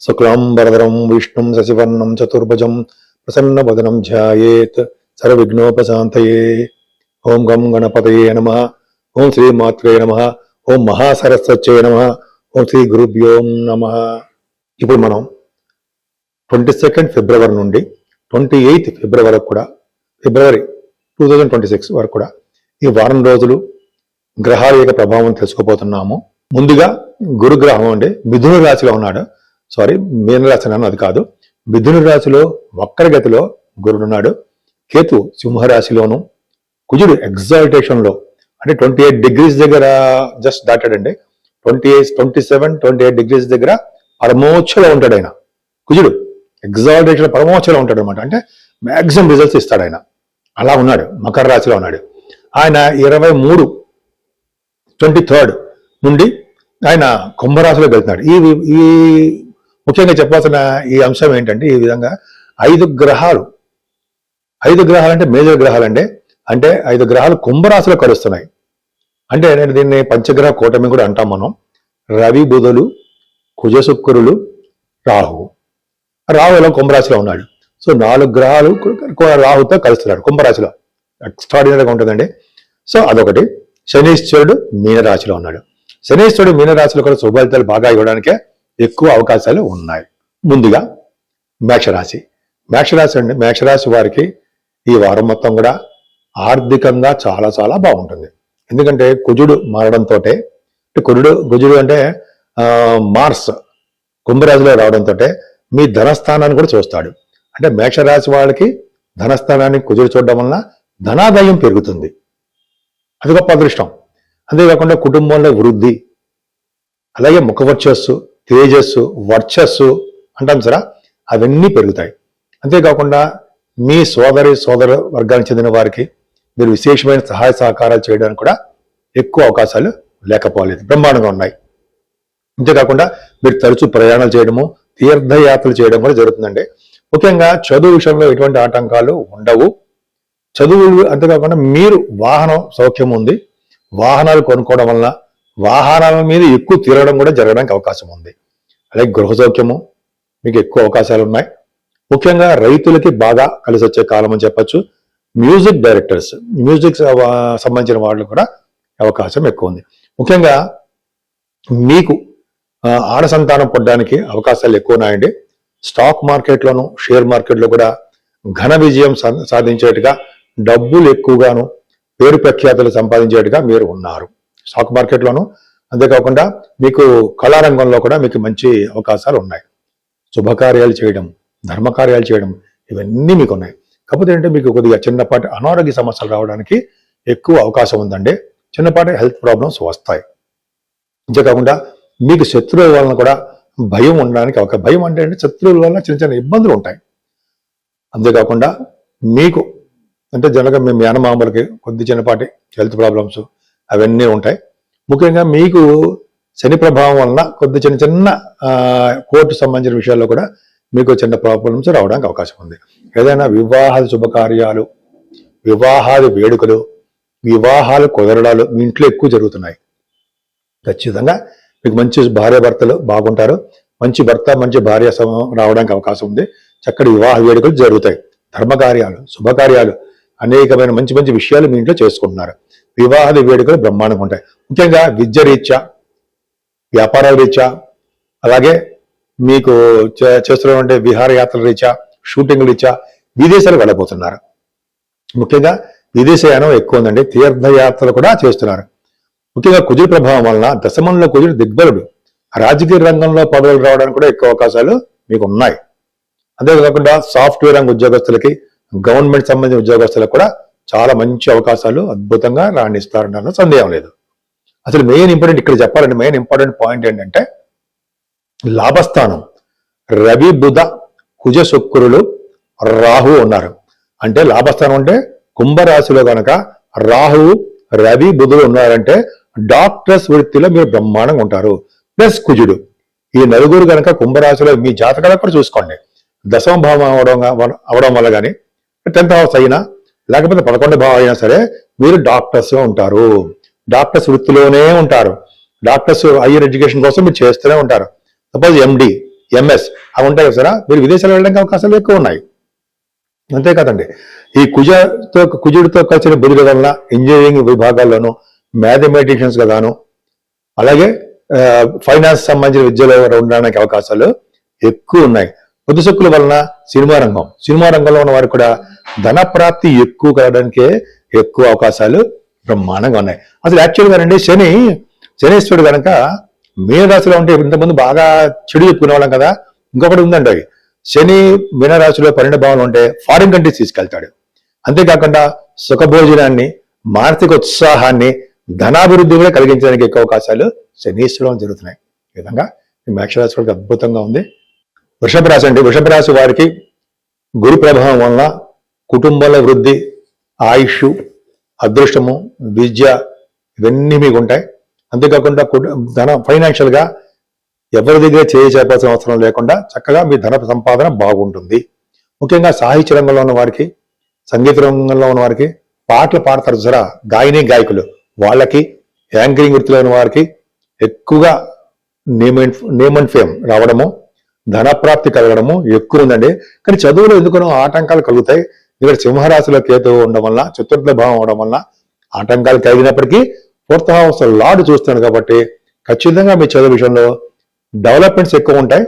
శుక్లాంబరధరం విష్ణుం శశివర్ణం చతుర్భుజం ప్రసన్నవదనం ధ్యాయేత్ సర్వవిఘ్నోపశాంతయే. ఓం గం గణపతయే నమః. ఓం శ్రీ మాత్రే నమః. ఓం మహాసరస్వత్యే నమః. ఓం శ్రీ గురుభ్యో నమః. ఇప్పుడు మనం 22 ఫిబ్రవరి నుండి 28 ఫిబ్రవరి కూడా ఫిబ్రవరి 2026 వరకు కూడా ఈ వారం రోజులు గ్రహాల యొక్క ప్రభావం తెలుసుకోబోతున్నాము. ముందుగా గురుగ్రహం అంటే మిథున రాశిలో ఉన్నాడు. మీనరాశి అన్నాను, అది కాదు. మిథున రాశిలో వక్రగతిలో గురుడు ఉన్నాడు. కేతు సింహరాశిలోను, కుజుడు ఎగ్జాల్టేషన్ లో అంటే 28 డిగ్రీస్ దగ్గర జస్ట్ దాటాడండి. 27-28 డిగ్రీస్ దగ్గర పరమోచ్చలో ఉంటాడు ఆయన. కుజుడు ఎగ్జాల్టేషన్ పరమోచ్చలో ఉంటాడు అనమాట. అంటే మ్యాక్సిమం రిజల్ట్స్ ఇస్తాడు ఆయన. అలా ఉన్నాడు, మకర రాశిలో ఉన్నాడు. ఆయన 23rd నుండి ఆయన కుంభరాశిలోకి వెళ్తున్నాడు. ఈ ముఖ్యంగా చెప్పాల్సిన ఈ అంశం ఏంటంటే, ఈ విధంగా 5 గ్రహాలు అంటే మేజర్ గ్రహాలు అంటే 5 గ్రహాలు కుంభరాశిలో కలుస్తున్నాయి. అంటే నేను దీన్ని పంచగ్రహ కూటమి కూడా అంటాం మనం. రవి, బుధులు, కుజ, శుక్రులు, రాహువు. రాహులో కుంభరాశిలో ఉన్నాడు. సో 4 గ్రహాలు రాహుతో కలుస్తున్నాడు కుంభరాశిలో. ఎక్స్ట్రాడినరీగా ఉంటుందండి. సో అదొకటి. శనీశ్వరుడు మీనరాశిలో ఉన్నాడు. శనీశ్వరుడు మీనరాశిలో కూడా శుభఫలితాలు బాగా ఇవ్వడానికే ఎక్కువ అవకాశాలు ఉన్నాయి. ముందుగా మేషరాశి అండి. మేషరాశి వారికి ఈ వారం మొత్తం కూడా ఆర్థికంగా చాలా చాలా బాగుంటుంది. ఎందుకంటే కుజుడు మారడంతో, కుజుడు అంటే మార్స్ కుంభరాశిలో రావడంతో మీ ధనస్థానాన్ని కూడా చూస్తాడు. అంటే మేషరాశి వాళ్ళకి ధనస్థానాన్ని కుజుడు చూడడం వలన ధనాదాయం పెరుగుతుంది. అది గొప్ప అదృష్టం. అంతేకాకుండా కుటుంబంలో వృద్ధి, అలాగే ముఖవర్చస్సు, తేజస్సు, వర్చస్సు అంటాం సరా, అవన్నీ పెరుగుతాయి. అంతేకాకుండా మీ సోదర వర్గానికి చెందిన వారికి మీరు విశేషమైన సహాయ సహకారాలు చేయడానికి కూడా ఎక్కువ అవకాశాలు లేకపోలేదు, బ్రహ్మాండంగా ఉన్నాయి. అంతేకాకుండా మీరు తరచూ ప్రయాణాలు చేయడము, తీర్థయాత్రలు చేయడం కూడా జరుగుతుందండి. ముఖ్యంగా చదువు విషయంలో ఎటువంటి ఆటంకాలు ఉండవు. చదువులు అంతేకాకుండా మీరు వాహనం సౌఖ్యం ఉంది. వాహనాలు కొనుక్కోవడం వలన వాహనాల మీద ఎక్కువ తిరగడం కూడా జరగడానికి అవకాశం ఉంది. అలాగే గృహ సౌఖ్యము మీకు ఎక్కువ అవకాశాలు ఉన్నాయి. ముఖ్యంగా రైతులకి బాగా కలిసి వచ్చే కాలం అని చెప్పచ్చు. మ్యూజిక్ డైరెక్టర్స్, మ్యూజిక్ సంబంధించిన వాళ్ళు కూడా అవకాశం ఎక్కువ ఉంది. ముఖ్యంగా మీకు ఆడ సంతానం పొందడానికి అవకాశాలు ఎక్కువ ఉన్నాయండి. స్టాక్ మార్కెట్లోను, షేర్ మార్కెట్లో కూడా ఘన విజయం సాధించేట్టుగా, డబ్బులు ఎక్కువగాను, పేరు ప్రఖ్యాతులు సంపాదించేట్టుగా మీరు ఉన్నారు స్టాక్ మార్కెట్లోను. అంతేకాకుండా మీకు కళారంగంలో కూడా మీకు మంచి అవకాశాలు ఉన్నాయి. శుభకార్యాలు చేయడం, ధర్మకార్యాలు చేయడం, ఇవన్నీ మీకు ఉన్నాయి. కాకపోతే ఏంటంటే మీకు కొద్దిగా చిన్నపాటి అనారోగ్య సమస్యలు రావడానికి ఎక్కువ అవకాశం ఉందండి. చిన్నపాటి హెల్త్ ప్రాబ్లమ్స్ వస్తాయి. అంతేకాకుండా మీకు శత్రువుల వలన కూడా భయం ఉండడానికి భయం అంటే శత్రువుల వలన చిన్న చిన్న ఇబ్బందులు ఉంటాయి. అంతేకాకుండా మీకు అంటే జనరల్గా మీ మేనమామలకి కొద్ది చిన్నపాటి హెల్త్ ప్రాబ్లమ్స్ అవన్నీ ఉంటాయి. ముఖ్యంగా మీకు శని ప్రభావం వలన కొద్ది చిన్న కోర్టు సంబంధించిన విషయాల్లో కూడా మీకు చిన్న ప్రాబ్లమ్స్ రావడానికి అవకాశం ఉంది. ఏదైనా వివాహాది శుభకార్యాలు, వివాహాది వేడుకలు, వివాహాలు కుదరడాలు మీ ఇంట్లో ఎక్కువ జరుగుతున్నాయి. ఖచ్చితంగా మీకు మంచి భార్యాభర్తలు బాగుంటారు. మంచి భర్త, మంచి భార్య రావడానికి అవకాశం ఉంది. చక్కటి వివాహ వేడుకలు జరుగుతాయి. ధర్మకార్యాలు, శుభకార్యాలు, అనేకమైన మంచి మంచి విషయాలు మీ ఇంట్లో చేసుకుంటున్నారు. వివాహాది వేడుకలు బ్రహ్మాండంగా ఉంటాయి. ముఖ్యంగా విద్య రీత్యా, వ్యాపారాల రీత్యా, అలాగే మీకు చేస్తున్నటువంటి విహారయాత్రల రీత్యా, షూటింగ్ రీత్యా విదేశాలు వెళ్ళబోతున్నారు. ముఖ్యంగా విదేశయానం ఎక్కువ ఉందండి. తీర్థయాత్రలు కూడా చేస్తున్నారు. ముఖ్యంగా కుజుడి ప్రభావం వలన దశమంలో కుజుడు దిగ్బలుడు. రాజకీయ రంగంలో పదవులు రావడానికి కూడా ఎక్కువ అవకాశాలు మీకు ఉన్నాయి. అంతేకాకుండా సాఫ్ట్వేర్ రంగ ఉద్యోగస్తులకి, గవర్నమెంట్ సంబంధించిన ఉద్యోగస్తులకు కూడా చాలా మంచి అవకాశాలు అద్భుతంగా రాణిస్తారన్న సందేహం లేదు. అసలు మెయిన్ ఇంపార్టెంట్ పాయింట్ ఏంటంటే లాభస్థానం రవి, బుధ, కుజ, శుక్రులు, రాహు ఉన్నారు. అంటే లాభస్థానం అంటే కుంభరాశిలో కనుక రాహువు, రవి, బుధులు ఉన్నారంటే డాక్టర్స్ వృత్తిలో మీరు బ్రహ్మాండంగా ఉంటారు. ప్లస్ కుజుడు. ఈ నలుగురు కనుక కుంభరాశిలో మీ జాతకాలకు కూడా చూసుకోండి. దశమ భావం అవడం వల్ల కానీ, 10th హౌస్ అయినా లేకపోతే 11వ భావం అయినా సరే మీరు డాక్టర్స్ ఉంటారు. డాక్టర్స్ వృత్తిలోనే ఉంటారు. డాక్టర్స్ హైయర్ ఎడ్యుకేషన్ కోసం మీరు చేస్తూనే ఉంటారు. సపోజ్ ఎండి ఎంఎస్ అవి ఉంటాయి కదా సార్, మీరు విదేశాలు వెళ్ళడానికి అవకాశాలు ఎక్కువ ఉన్నాయి. అంతేకాదండి, ఈ కుజుడితో కలిసిన బుధుల వలన ఇంజనీరింగ్ విభాగాల్లోనూ మ్యాథమెటిషియన్స్ గాను, అలాగే ఫైనాన్స్ సంబంధించిన విద్యలో ఉండడానికి అవకాశాలు ఎక్కువ ఉన్నాయి. బుధ శుక్రుల వలన సినిమా రంగంలో ఉన్న వారికి కూడా ధన ప్రాప్తి ఎక్కువ కావడానికే ఎక్కువ అవకాశాలు బ్రహ్మాండంగా ఉన్నాయి. అసలు యాక్చువల్గా అండి శనీశ్వరుడు కనుక మీనరాశిలో ఉంటే ఇంతకుముందు బాగా చెడు చెప్పుకునే వాళ్ళం కదా. ఇంకొకటి ఉందండి, శని మీనరాశిలో 12 భావంలో ఉంటే ఫారిన్ కంట్రీస్ తీసుకెళ్తాడు. అంతేకాకుండా సుఖభోజనాన్ని, మానసిక ఉత్సాహాన్ని, ధనాభివృద్ధి కూడా కలిగించడానికి ఎక్కువ అవకాశాలు శనీశ్వరం జరుగుతున్నాయి. ఈ విధంగా ఈ మేషరాశి వారికి అద్భుతంగా ఉంది. వృషభ రాశి అండి, వృషభ రాశి వారికి గురు ప్రభావం వలన కుటుంబంలో వృద్ధి, ఆయుష్, అదృష్టము, విద్య ఇవన్నీ మీకు ఉంటాయి. అంతేకాకుండా ఫైనాన్షియల్ గా ఎవరి దగ్గర చేయాల్సిన అవసరం లేకుండా చక్కగా మీ ధన సంపాదన బాగుంటుంది. ముఖ్యంగా సాహిత్య రంగంలో ఉన్న వారికి, సంగీత రంగంలో ఉన్న వారికి, పాటలు పాడతారు సరే గాయకులు, వాళ్ళకి, యాంకరింగ్ వృత్తిలో ఉన్న వారికి ఎక్కువగా నేమ్ అండ్ ఫేమ్ రావడము, ధనప్రాప్తి కలగడము ఎక్కువ ఉందండి. కానీ చదువులో ఎందుకనో ఆటంకాలు కలుగుతాయి. ఇక్కడ సింహరాశిలో కేతువు ఉండడం వల్ల, చతుర్థ భావం అవడం వల్ల ఆటంకాలు కలిగినప్పటికీ 4th హౌస్ లార్డ్ చూస్తున్నాడు కాబట్టి ఖచ్చితంగా మీ చదువు విషయంలో డెవలప్మెంట్స్ ఎక్కువ ఉంటాయి.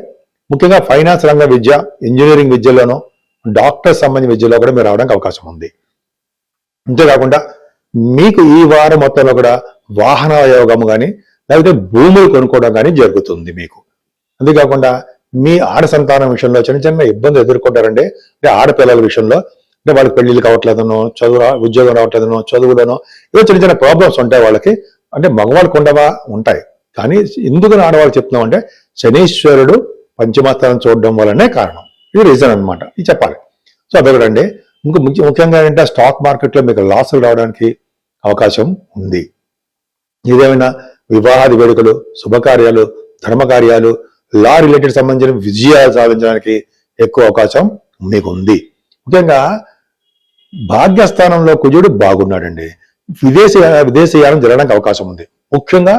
ముఖ్యంగా ఫైనాన్స్ రంగ విద్య, ఇంజనీరింగ్ విద్యలోనూ, డాక్టర్ సంబంధించిన విద్యలో కూడా మీరు రావడానికి అవకాశం ఉంది. అంతేకాకుండా మీకు ఈ వారం మొత్తంలో కూడా వాహన యోగము కానీ, లేకపోతే భూములు కొనుక్కోవడం కానీ జరుగుతుంది మీకు. అంతేకాకుండా మీ ఆడ సంతానం విషయంలో చిన్న ఇబ్బందులు ఎదుర్కొంటారండి. అంటే ఆడపిల్లల విషయంలో, అంటే వాళ్ళకి పెళ్లిళ్ళు కావట్లేదనో, ఉద్యోగం రావట్లేదనో, చదువులోనో ఏదో చిన్న ప్రాబ్లమ్స్ ఉంటాయి వాళ్ళకి. అంటే మగవాళ్ళకు ఉండవా ఉంటాయి, కానీ ఎందుకు ఆడవాళ్ళు చెప్తున్నాం అంటే శనీశ్వరుడు పంచమస్థానం చూడడం వల్లనే కారణం. ఇది రీజన్ అనమాట, ఇది చెప్పాలి. సో అదొకటండి. ముఖ్యంగా ఏంటంటే స్టాక్ మార్కెట్లో మీకు లాసులు రావడానికి అవకాశం ఉంది. ఏదేమైనా వివాహాది వేడుకలు, శుభకార్యాలు, ధర్మకార్యాలు, లా రిలేటెడ్ సంబంధించిన విజయాలు సాధించడానికి ఎక్కువ అవకాశం మీకు ఉంది. ముఖ్యంగా భాగ్యస్థానంలో కుజుడు బాగున్నాడండి. విదేశీయానం జరగడానికి అవకాశం ఉంది. ముఖ్యంగా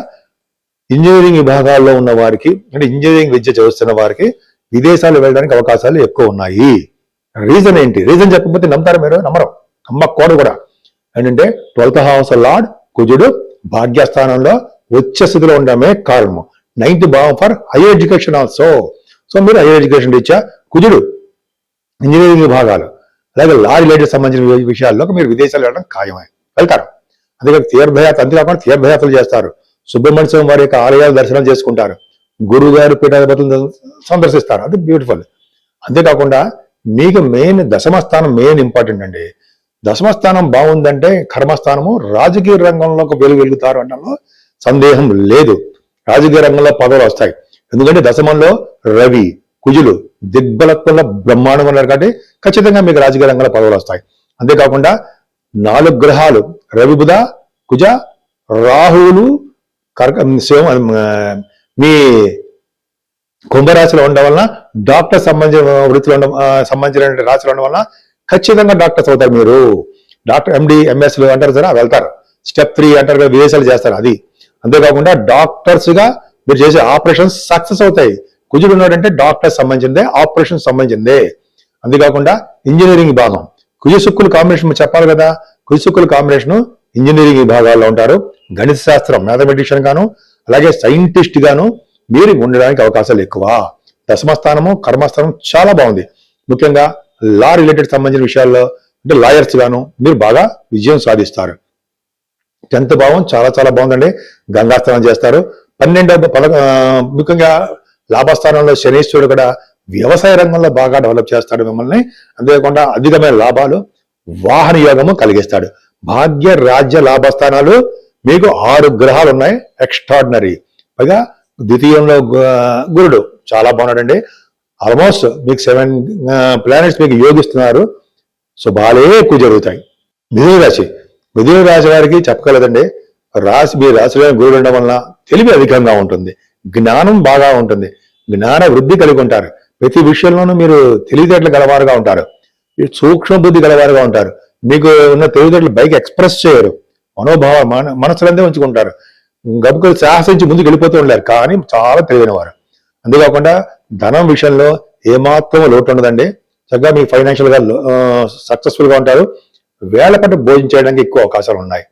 ఇంజనీరింగ్ విభాగాల్లో ఉన్న వారికి, అంటే ఇంజనీరింగ్ విద్య చదువుతున్న వారికి విదేశాలు వెళ్ళడానికి అవకాశాలు ఎక్కువ ఉన్నాయి. రీజన్ ఏంటి? రీజన్ చెప్పకపోతే నమ్ముతారు మీరు? నమ్మకూడదు కూడా. ఏంటంటే 12th హౌస్ లార్డ్ కుజుడు భాగ్యస్థానంలో ఉచ్చ స్థితిలో ఉండడమే కారణము. 9th భావం for higher education also. So మీరు హైయర్ ఎడ్యుకేషన్ రీత్యా కుజుడు ఇంజనీరింగ్ విభాగాలు, అలాగే లా రిలేటెడ్ సంబంధించిన విషయాల్లో మీరు విదేశాలు వెళ్ళడం ఖాయమే, వెళ్తారు. అంతేకాకుండా తీర్థయాత్రలు చేస్తారు. సుబ్రహ్మణ్య స్వామి వారి యొక్క ఆలయాలు దర్శనం చేసుకుంటారు. గురువు గారి పీఠాధిపతులను సందర్శిస్తారు. అది బ్యూటిఫుల్. అంతేకాకుండా మీకు దశమస్థానం మెయిన్ ఇంపార్టెంట్ అండి. దశమస్థానం బాగుందంటే కర్మస్థానము, రాజకీయ రంగంలోకి వెలుగుతారు అనడంలో సందేహం లేదు. రాజకీయ రంగంలో పదవులు వస్తాయి. ఎందుకంటే దశమంలో రవి, కుజులు దిగ్బలత్వంలో బ్రహ్మాండంగా ఉన్నారు కాబట్టి ఖచ్చితంగా మీకు రాజకీయ రంగంలో పదవులు వస్తాయి. అంతేకాకుండా 4 గ్రహాలు రవి, బుధ, కుజ, రాహువులు మీ కుంభరాశిలో ఉండడం వలన, డాక్టర్ సంబంధించిన వృత్తిలో సంబంధించిన రాశిలో ఉండడం వలన ఖచ్చితంగా డాక్టర్స్ అవుతారు మీరు. డాక్టర్ ఎండి, ఎంఎస్లు అంటారు సరే వెళ్తారు. స్టెప్ 3 అంటారు కదా, విదేశాలు చేస్తారు అది. అంతేకాకుండా డాక్టర్స్ గా మీరు చేసే ఆపరేషన్స్ సక్సెస్ అవుతాయి. కుజుడు ఉన్నాడంటే డాక్టర్ సంబంధించిందే, ఆపరేషన్ సంబంధించిందే. అంతేకాకుండా ఇంజనీరింగ్ విభాగం, కుజ శుక్రుల కాంబినేషన్ చెప్పాలి కదా. కుజ శుక్రుల కాంబినేషన్ ఇంజనీరింగ్ విభాగాల్లో ఉంటారు. గణిత శాస్త్రం, మ్యాథమెటిషియన్ గాను, అలాగే సైంటిస్ట్ గాను మీరు ఉండడానికి అవకాశాలు ఎక్కువ. దశమస్థానము, కర్మస్థానం చాలా బాగుంది. ముఖ్యంగా లా రిలేటెడ్ సంబంధించిన విషయాల్లో, అంటే లాయర్స్ గాను మీరు బాగా విజయం సాధిస్తారు. 10th భావం చాలా చాలా బాగుందండి. గంగాస్థానం చేస్తారు. 12వ ముఖ్యంగా లాభస్థానంలో శనీశ్వరుడు కూడా వ్యవసాయ రంగంలో బాగా డెవలప్ చేస్తాడు మిమ్మల్ని. అంతేకాకుండా అధికమైన లాభాలు, వాహన యోగము కలిగిస్తాడు. భాగ్య, రాజ్య, లాభస్థానాలు మీకు 6 గ్రహాలు ఉన్నాయి, ఎక్స్ట్రాడినరీ. పైగా ద్వితీయంలో గురుడు చాలా బాగున్నాడండి. ఆల్మోస్ట్ మీకు 7 ప్లానెట్స్ మీకు యోగిస్తున్నారు. శుభాలే ఎక్కువ జరుగుతాయి. మిథున రాశి వారికి చెప్పగలదండి. మీ రాశిలో గురుడు ఉండడం వలన తెలివి అధికంగా ఉంటుంది, జ్ఞానం బాగా ఉంటుంది, జ్ఞాన వృద్ధి కలిగి ఉంటారు. ప్రతి విషయంలోనూ మీరు తెలివితేటలు గలవారుగా ఉంటారు, సూక్ష్మ బుద్ధి గలవారుగా ఉంటారు. మీకు ఉన్న తెలివితేటలు బైక్ ఎక్స్ప్రెస్ చేయరు, మనసులందే ఉంచుకుంటారు. గబుకలు సాహసించి ముందుకు వెళ్ళిపోతూ ఉండలేరు, కానీ చాలా తెలివైన వారు. అంతేకాకుండా ధనం విషయంలో ఏమాత్రం లోటు ఉండదండి. చక్కగా మీకు ఫైనాన్షియల్ గా సక్సెస్ఫుల్ గా ఉంటారు. వేళ పాటు భోజనం చేయడానికి ఎక్కువ అవకాశాలు ఉన్నాయి.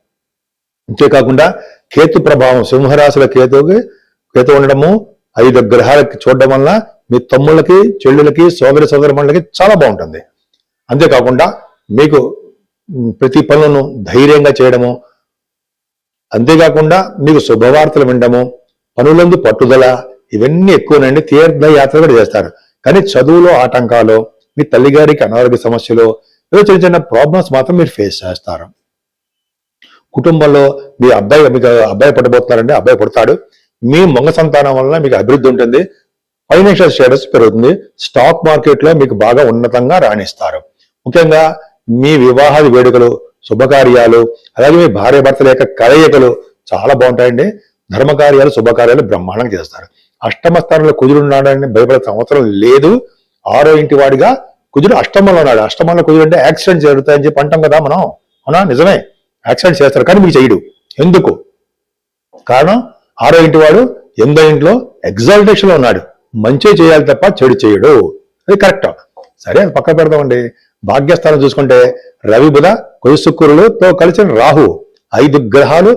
అంతేకాకుండా కేతు ప్రభావం, సింహరాశిలో కేతు ఉండడము 5 గ్రహాలకి చూడడం వల్ల మీ తమ్ముళ్ళకి, చెల్లులకి, సోదరమణులకి చాలా బాగుంటుంది. అంతేకాకుండా మీకు ప్రతి పనులను ధైర్యంగా చేయడము, అంతేకాకుండా మీకు శుభవార్తలు వినడము, పనులందు పట్టుదల, ఇవన్నీ ఎక్కువనండి. తీర్థయాత్ర కూడా చేస్తారు. కానీ చదువులో ఆటంకాలు, మీ తల్లిగారికి అనారోగ్య సమస్యలు, ఏదో చిన్న చిన్న ప్రాబ్లమ్స్ మాత్రం మీరు ఫేస్ చేస్తారు. కుటుంబంలో మీకు అబ్బాయి పుట్టబోతున్నారంటే అబ్బాయి పుడతాడు. మీ మగ సంతానం వలన మీకు అభివృద్ధి ఉంటుంది. ఫైనాన్షియల్ స్టేటస్ పెరుగుతుంది. స్టాక్ మార్కెట్ లో మీకు బాగా ఉన్నతంగా రాణిస్తారు. ముఖ్యంగా మీ వివాహాది వేడుకలు, శుభకార్యాలు, అలాగే మీ భార్యాభర్తల యొక్క కలయికలు చాలా బాగుంటాయండి. ధర్మకార్యాలు, శుభకార్యాలు బ్రహ్మాండంగా చేస్తారు. అష్టమ స్థానంలో కుజుడు ఉన్నాడని భయపడే అవసరం లేదు. 6వ ఇంటి వాడిగా కుజుడు అష్టమంలో ఉన్నాడు. అష్టమంలో కుజుడు అంటే యాక్సిడెంట్ జరుగుతాయని చెప్పి అంటాం కదా మనం. అవునా? నిజమే, యాక్సిడెంట్ చేస్తారు. కానీ మీకు చేయడు. ఎందుకు? కారణం 6వ ఇంటి వాడు 8వ ఇంట్లో ఎగ్జాల్టేషన్ లో ఉన్నాడు. మంచి చేయాలి తప్ప చెడు చేయడు. అది కరెక్ట్. సరే, అది పక్క పెడదామండి. భాగ్యస్థానం చూసుకుంటే రవి, బుధ, కుజ, శుక్రులతో కలిసిన రాహు, 5 గ్రహాలు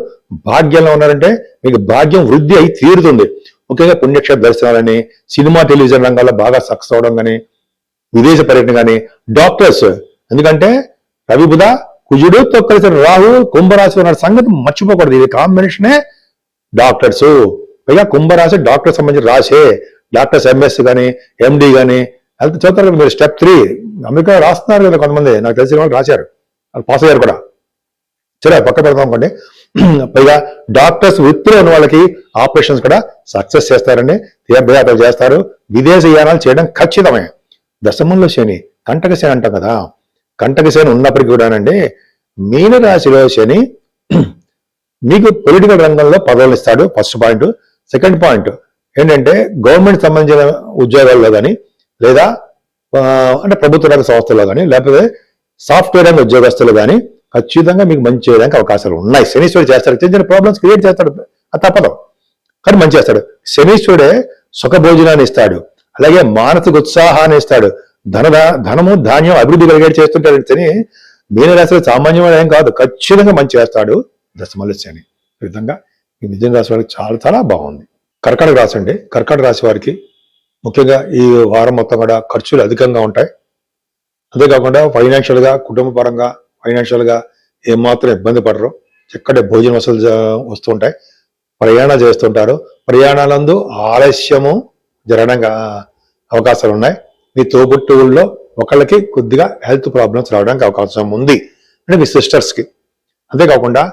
భాగ్యంలో ఉన్నారంటే మీకు భాగ్యం వృద్ధి అయి తీరుతుంది. ముఖ్యంగా పుణ్యక్షేత్ర దర్శనాలని, సినిమా, టెలివిజన్ రంగాల్లో బాగా సక్సెస్ అవడం కానీ, విదేశ పర్యటన కానీ, డాక్టర్స్, ఎందుకంటే రవి, బుధ, కుజుడుతో కలిసిన రాహు కుంభరాశి ఉన్న సంగతి మర్చిపోకూడదు. ఇది కాంబినేషనే డాక్టర్స్. పైగా కుంభరాశి డాక్టర్ సంబంధించిన రాసే. డాక్టర్స్ ఎంఎస్ కానీ, ఎండి కానీ అది చదువుతారు. మీరు స్టెప్ 3 అమెరికా రాస్తున్నారు కదా కొంతమంది, నాకు తెలిసిన వాళ్ళు రాశారు, వాళ్ళు పాస్ అయ్యారు కూడా. సరే, పక్క పెడతాం అనుకోండి. పైగా డాక్టర్స్ వృత్తిలో ఉన్న వాళ్ళకి ఆపరేషన్స్ కూడా సక్సెస్ చేస్తారండి. తీర్థయాత్రలు చేస్తారు. విదేశయానాలు చేయడం ఖచ్చితమే. దశమంలో శని, కంటక శని అంటాం కదా. కంటక శని ఉన్నప్పటికీ కూడానండి, మీనరాశిలో శని మీకు పొలిటికల్ రంగంలో పదవులు ఇస్తాడు. First point. సెకండ్ పాయింట్ ఏంటంటే గవర్నమెంట్ సంబంధించిన ఉద్యోగాల్లో కానీ, లేదా అంటే ప్రభుత్వ రంగ సంస్థల్లో కానీ, లేకపోతే సాఫ్ట్వేర్ రంగ ఉద్యోగస్తులు కానీ ఖచ్చితంగా మీకు మంచి చేయడానికి అవకాశాలు ఉన్నాయి. శనీశ్వరుడు చేస్తాడు. చిన్న చిన్న ప్రాబ్లమ్స్ క్రియేట్ చేస్తాడు, అది తప్పదు, కానీ మంచి చేస్తాడు. శనీశ్వరుడే సుఖభోజనాన్ని ఇస్తాడు, అలాగే మానసిక ఉత్సాహాన్ని ఇస్తాడు. ధనము, ధాన్యం అభివృద్ధి కలిగేట్ చేస్తుంటాడు శని. మీనరాశిలో సామాన్యమైన ఏం కాదు, ఖచ్చితంగా మంచి చేస్తాడు దశమల శని. ఈ విధంగా ఈ మిథున రాశి వారికి చాలా చాలా బాగుంది. కర్కాటక రాశి అండి. కర్కాటక రాశి వారికి ముఖ్యంగా ఈ వారం మొత్తం కూడా ఖర్చులు అధికంగా ఉంటాయి. అంతేకాకుండా ఫైనాన్షియల్ గా, కుటుంబ పరంగా ఫైనాన్షియల్ గా ఏమాత్రం ఇబ్బంది పడరు. చక్కటి భోజన వసూలు వస్తుంటాయి. ప్రయాణాలు చేస్తుంటారు. ప్రయాణాలందు ఆలస్యము జరగడానికి అవకాశాలు ఉన్నాయి. మీ తోబుట్టువుల్లో ఒకళ్ళకి కొద్దిగా హెల్త్ ప్రాబ్లమ్స్ రావడానికి అవకాశం ఉంది, అంటే మీ సిస్టర్స్కి. అంతేకాకుండా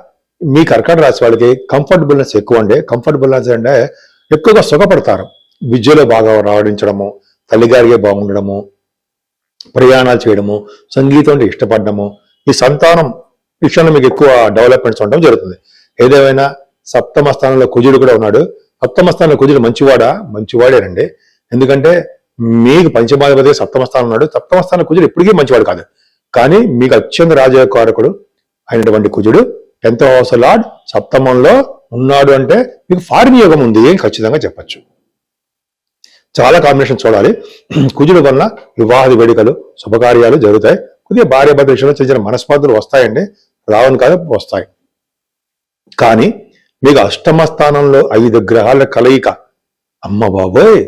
మీ కర్కాటక రాశి వాళ్ళకి కంఫర్టబుల్నెస్ ఎక్కువ అండి. కంఫర్టబుల్నెస్ అంటే ఎక్కువగా సుఖపడతారు. విద్యలో బాగా రావడించడము, తల్లిగారిగా బాగుండడము, ప్రయాణాలు చేయడము, సంగీతం అంటే ఇష్టపడము, ఈ సంతానం విషయంలో మీకు ఎక్కువ డెవలప్మెంట్స్ ఉండడం జరుగుతుంది. ఏదేమైనా సప్తమ స్థానంలో కుజుడు కూడా ఉన్నాడు. సప్తమ స్థానంలో కుజుడు మంచివాడేనండి. ఎందుకంటే మీకు పంచమాధిపతి సప్తమ స్థానం ఉన్నాడు. సప్తమ స్థానంలో కుజుడు ఎప్పటికీ మంచివాడు కాదు, కానీ మీకు అత్యంత రాజకారకుడు అయినటువంటి కుజుడు 10th house లార్డ్ సప్తమంలో ఉన్నాడు అంటే మీకు ఫారిన్ యోగం ఉంది అని ఖచ్చితంగా చెప్పచ్చు. చాలా కాంబినేషన్ చూడాలి. కుజుడు వల్ల వివాహాది వేడుకలు, శుభకార్యాలు జరుగుతాయి. కొద్దిగా భార్యాభర్తల విషయంలో చిన్న చిన్న మనస్పర్ధలు వస్తాయండి, రావని కాదు, వస్తాయి. కానీ మీకు అష్టమ స్థానంలో 5 గ్రహాల కలయిక, అమ్మ బాబోయ్,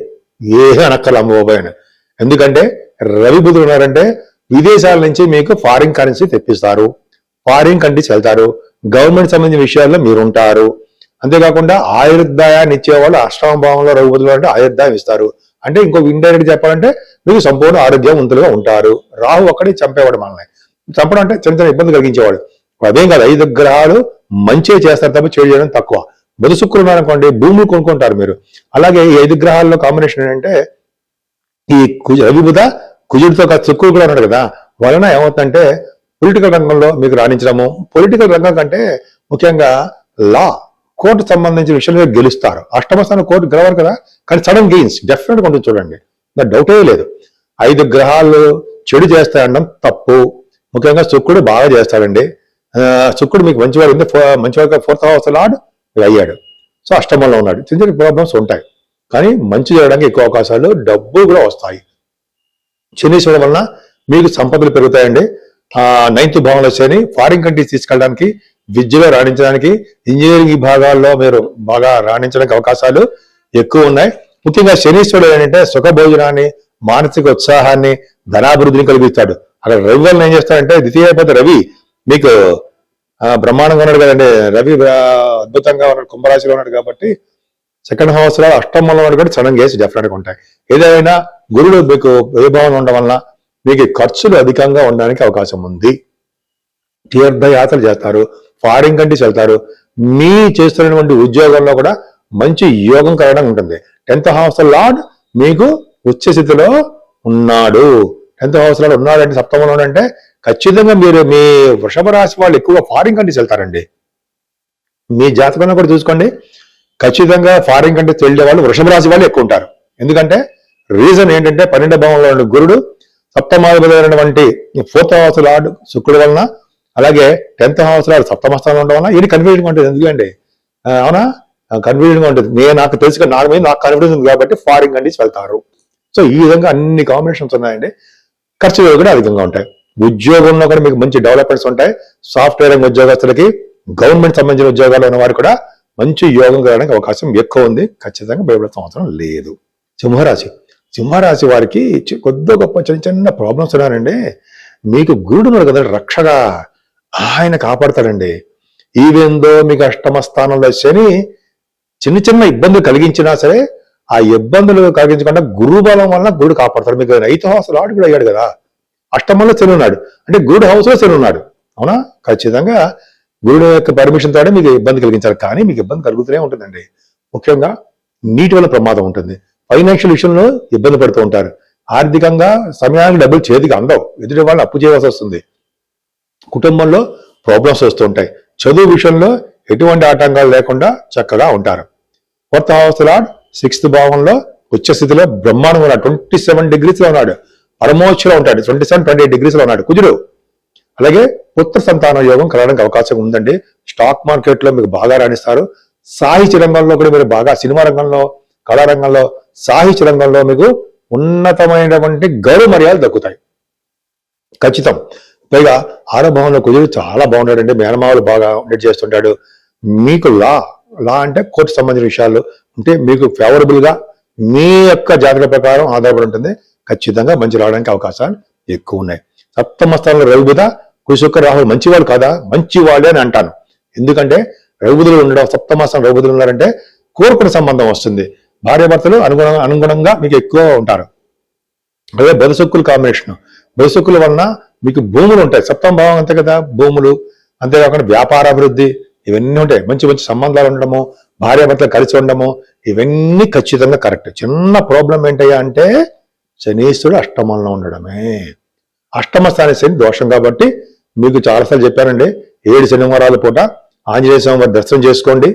ఏ అనక్కల అమ్మ బాబోయ్ అని. ఎందుకంటే రవి, బుధుడు ఉన్నారంటే విదేశాల నుంచి మీకు ఫారిన్ కరెన్సీ తెప్పిస్తారు, ఫారిన్ కంట్రీస్ వెళ్తారు, గవర్నమెంట్ సంబంధించిన విషయాల్లో మీరు ఉంటారు. అంతేకాకుండా ఆయుర్దాయాన్ని ఇచ్చేవాళ్ళు అష్టమ భావంలో రవి, బుధుడు అంటే ఆయుర్దాయం ఇస్తారు. అంటే ఇంకొక ఇండైరెక్ట్ చెప్పాలంటే మీకు సంపూర్ణ ఆరోగ్యవంతులుగా ఉంటారు. రాహు ఒక్కడే చంపేవాడు మనల్ని. చంపడం అంటే చిన్న చిన్న ఇబ్బంది కలిగించేవాడు. అదేం కాదు, 5 గ్రహాలు మంచిగా చేస్తారు తప్ప చెడు చేయడం తక్కువ. బుధ శుక్రుడు ఉన్నారనుకోండి, భూములు కొనుక్కుంటారు మీరు. అలాగే ఈ 5 గ్రహాల్లో కాంబినేషన్ ఏంటంటే ఈ రవి, బుధ, కుజుడితో శుక్రుడు కూడా ఉన్నాడు కదా, వలన ఏమవుతుందంటే పొలిటికల్ రంగంలో మీకు రాణించడము. పొలిటికల్ రంగం కంటే ముఖ్యంగా లా, కోర్టు సంబంధించిన విషయంలో గెలుస్తారు. అష్టమ స్థానం కోర్టు గెలవరు కదా, కానీ సడన్ గెయిన్స్ డెఫినెట్ గా ఉంటుంది. చూడండి, దాని డౌటే లేదు. 5 గ్రహాలు చెడు చేస్తాయనడం తప్పు. ముఖ్యంగా శుక్రుడు బాగా చేస్తాడండి. శుక్రుడు మీకు మంచివాడు ఉంది. మంచివాడు 4th house లార్డ్ అయ్యాడు. సో అష్టమంలో ఉన్నాడు. చిన్న చిన్న ప్రాబ్లమ్స్ ఉంటాయి. కానీ మంచి చేయడానికి ఎక్కువ అవకాశాలు, డబ్బులు కూడా వస్తాయి. శనీశ్వరం వలన మీకు సంపదలు పెరుగుతాయండి. 9th భావంలో శని ఫారిన్ కంట్రీస్ తీసుకెళ్ళడానికి, విద్యలో రాణించడానికి, ఇంజనీరింగ్ విభాగాల్లో మీరు బాగా రాణించడానికి అవకాశాలు ఎక్కువ ఉన్నాయి. ముఖ్యంగా శనీశ్వరుడు ఏంటంటే సుఖభోజనాన్ని, మానసిక ఉత్సాహాన్ని, ధనాభివృద్ధిని కలిగిస్తాడు. అక్కడ రవి వలన ఏం చేస్తాడంటే ద్వితీయపతి రవి మీకు బ్రహ్మాండంగా ఉన్నాడు కదండి. రవి అద్భుతంగా ఉన్నాడు, కుంభరాశిలో ఉన్నాడు కాబట్టి సెకండ్ హౌస్ లో అష్టమంలో ఉన్నాడు కాబట్టి సడన్ గేస్ డెఫినెట్ గా ఉంటాయి. ఏదైనా గురుడు మీకు వైభవం ఉండడం వలన మీకు ఖర్చులు అధికంగా ఉండడానికి అవకాశం ఉంది. తీర్థయాత్రలు చేస్తారు, ఫారిన్ కంట్రీస్ వెళ్తారు. మీ చేస్తున్నటువంటి ఉద్యోగంలో కూడా మంచి యోగం కలగడం ఉంటుంది. 10th హౌస్ లార్డ్ మీకు ఉచ్చ స్థితిలో ఉన్నాడు. 10th హౌస్ లార్డ్ ఉన్నాడంటే, సప్తమంలో ఉన్నాడంటే ఖచ్చితంగా మీరు మీ వృషభ రాశి వాళ్ళు ఎక్కువగా ఫారిన్ కంట్రీస్ వెళ్తారండి. మీ జాతకంలో కూడా చూసుకోండి, ఖచ్చితంగా ఫారిన్ కంట్రీస్ వెళ్ళే వాళ్ళు వృషభ రాశి వాళ్ళు ఎక్కువ ఉంటారు. ఎందుకంటే రీజన్ ఏంటంటే 12వ భావంలో ఉన్న గురుడు, సప్తమాధిపతి 4th హౌస్ లార్డ్ శుక్రుడు వలన, అలాగే 10th హౌస్ లార్డ్ సప్తమ స్థానంలో ఉండడం వలన ఇది కన్ఫ్యూజన్గా ఉంటుంది. ఎందుకంటే అవునా, కన్ఫ్యూజన్గా ఉంటుంది. నాకు తెలుసు, నాకు కాన్ఫిడెన్స్ ఉంది కాబట్టి ఫారిన్ కంట్రీస్ వెళ్తారు. సో ఈ విధంగా అన్ని కాంబినేషన్స్ ఉన్నాయండి. ఖర్చులు కూడా అధికంగా ఉంటాయి. ఉద్యోగంలో కూడా మీకు మంచి డెవలప్మెంట్స్ ఉంటాయి. సాఫ్ట్వేర్ ఉద్యోగస్తులకి, గవర్నమెంట్ సంబంధించిన ఉద్యోగాలు ఉన్న వారికి కూడా మంచి యోగం కలగడానికి అవకాశం ఎక్కువ ఉంది. ఖచ్చితంగా భయపడాల్సిన అవసరం లేదు. సింహరాశి వారికి కొద్ది గొప్ప చిన్న చిన్న ప్రాబ్లమ్స్ ఉన్నాయండి. మీకు గురుడు ఉన్నాడు కదా రక్షగా, ఆయన కాపాడతాడండి. ఈవెందో మీకు అష్టమ స్థానంలో శని చిన్న చిన్న ఇబ్బందులు కలిగించినా సరే, ఆ ఇబ్బందులు కలిగించకుండా గురు బలం వలన గురుడు కాపాడతాడు. మీకు 9th హౌస్ లార్డ్ కూడా అయ్యాడు కదా, అష్టమంలో శని ఉన్నాడు అంటే గురుడు హౌస్ లో శని ఉన్నాడు. అవునా, ఖచ్చితంగా గురుడు యొక్క పర్మిషన్ తోనే మీకు ఇబ్బంది కలిగించాలి. కానీ మీకు ఇబ్బంది కలుగుతూనే ఉంటుందండి. ముఖ్యంగా నీటి వల్ల ప్రమాదం ఉంటుంది. ఫైనాన్షియల్ విషయంలో ఇబ్బంది పడుతూ ఉంటారు. ఆర్థికంగా సమయానికి డబ్బులు చేతికి అందవు, ఎదుటి వాళ్ళని అప్పు చేయవలసి వస్తుంది. కుటుంబంలో ప్రాబ్లమ్స్ వస్తూ ఉంటాయి. చదువు విషయంలో ఎటువంటి ఆటంకాలు లేకుండా చక్కగా ఉంటారు. 4th హౌస్ లార్డ్ 6th భావంలో ఉచ్చ స్థితిలో బ్రహ్మాండంగా ఉన్నాడు. 27 degrees లో ఉన్నాడు. పరమోచ్చలో ఉంటాడు. 27-28 degrees లో ఉన్నాడు కుజుడు. అలాగే పుత్ర సంతాన యోగం కలగడానికి అవకాశం ఉందండి. స్టాక్ మార్కెట్ లో మీకు బాగా రాణిస్తారు. సాహిత్య రంగంలో కూడా మీరు బాగా, సినిమా రంగంలో, కళారంగంలో, సాహిత్య రంగంలో మీకు ఉన్నతమైనటువంటి గౌరవ మర్యాదలు దక్కుతాయి ఖచ్చితం. పైగా 6వ భావంలో కుజుడు చాలా బాగున్నాడండి. మేనమావులు బాగా ఉండేట్ చేస్తుంటాడు. మీకు లా అంటే కోర్టు సంబంధించిన విషయాలు ఉంటే మీకు ఫేవరబుల్ గా మీ యొక్క జాతక ప్రకారం ఆధారపడి ఉంటుంది. ఖచ్చితంగా మంచి రావడానికి అవకాశాలు ఎక్కువ ఉన్నాయి. సప్తమ స్థానంలో రవి బుధ కుజ శుక్ర రాహులు మంచివాళ్ళు కాదా, మంచి వాళ్ళే అని అంటాను. ఎందుకంటే రవిబుధులు ఉండడం, సప్తమ స్థానం రవిబుధులు ఉన్నారంటే కోరుకున్న సంబంధం వస్తుంది. భార్యాభర్తలు అనుగుణంగా మీకు ఎక్కువ ఉంటారు. అదే బుధశుక్కుల కాంబినేషన్, బుధశుక్కుల వలన మీకు భూములు ఉంటాయి. సప్తమ భావం అంతే కదా, భూములు, అంతేకాకుండా వ్యాపార అభివృద్ధి, ఇవన్నీ ఉంటాయి. మంచి మంచి సంబంధాలు ఉండడము, భార్యాభర్తలు కలిసి ఉండడము, ఇవన్నీ ఖచ్చితంగా కరెక్ట్. చిన్న ప్రాబ్లం ఏంటయ్యా అంటే శనీశ్వరుడు అష్టమంలో ఉండడమే. అష్టమ స్థాన శని దోషం కాబట్టి మీకు చాలాసార్లు చెప్పానండి, 7 శనివారాల పూట ఆంజనేయ స్వామి వారి దర్శనం చేసుకోండి.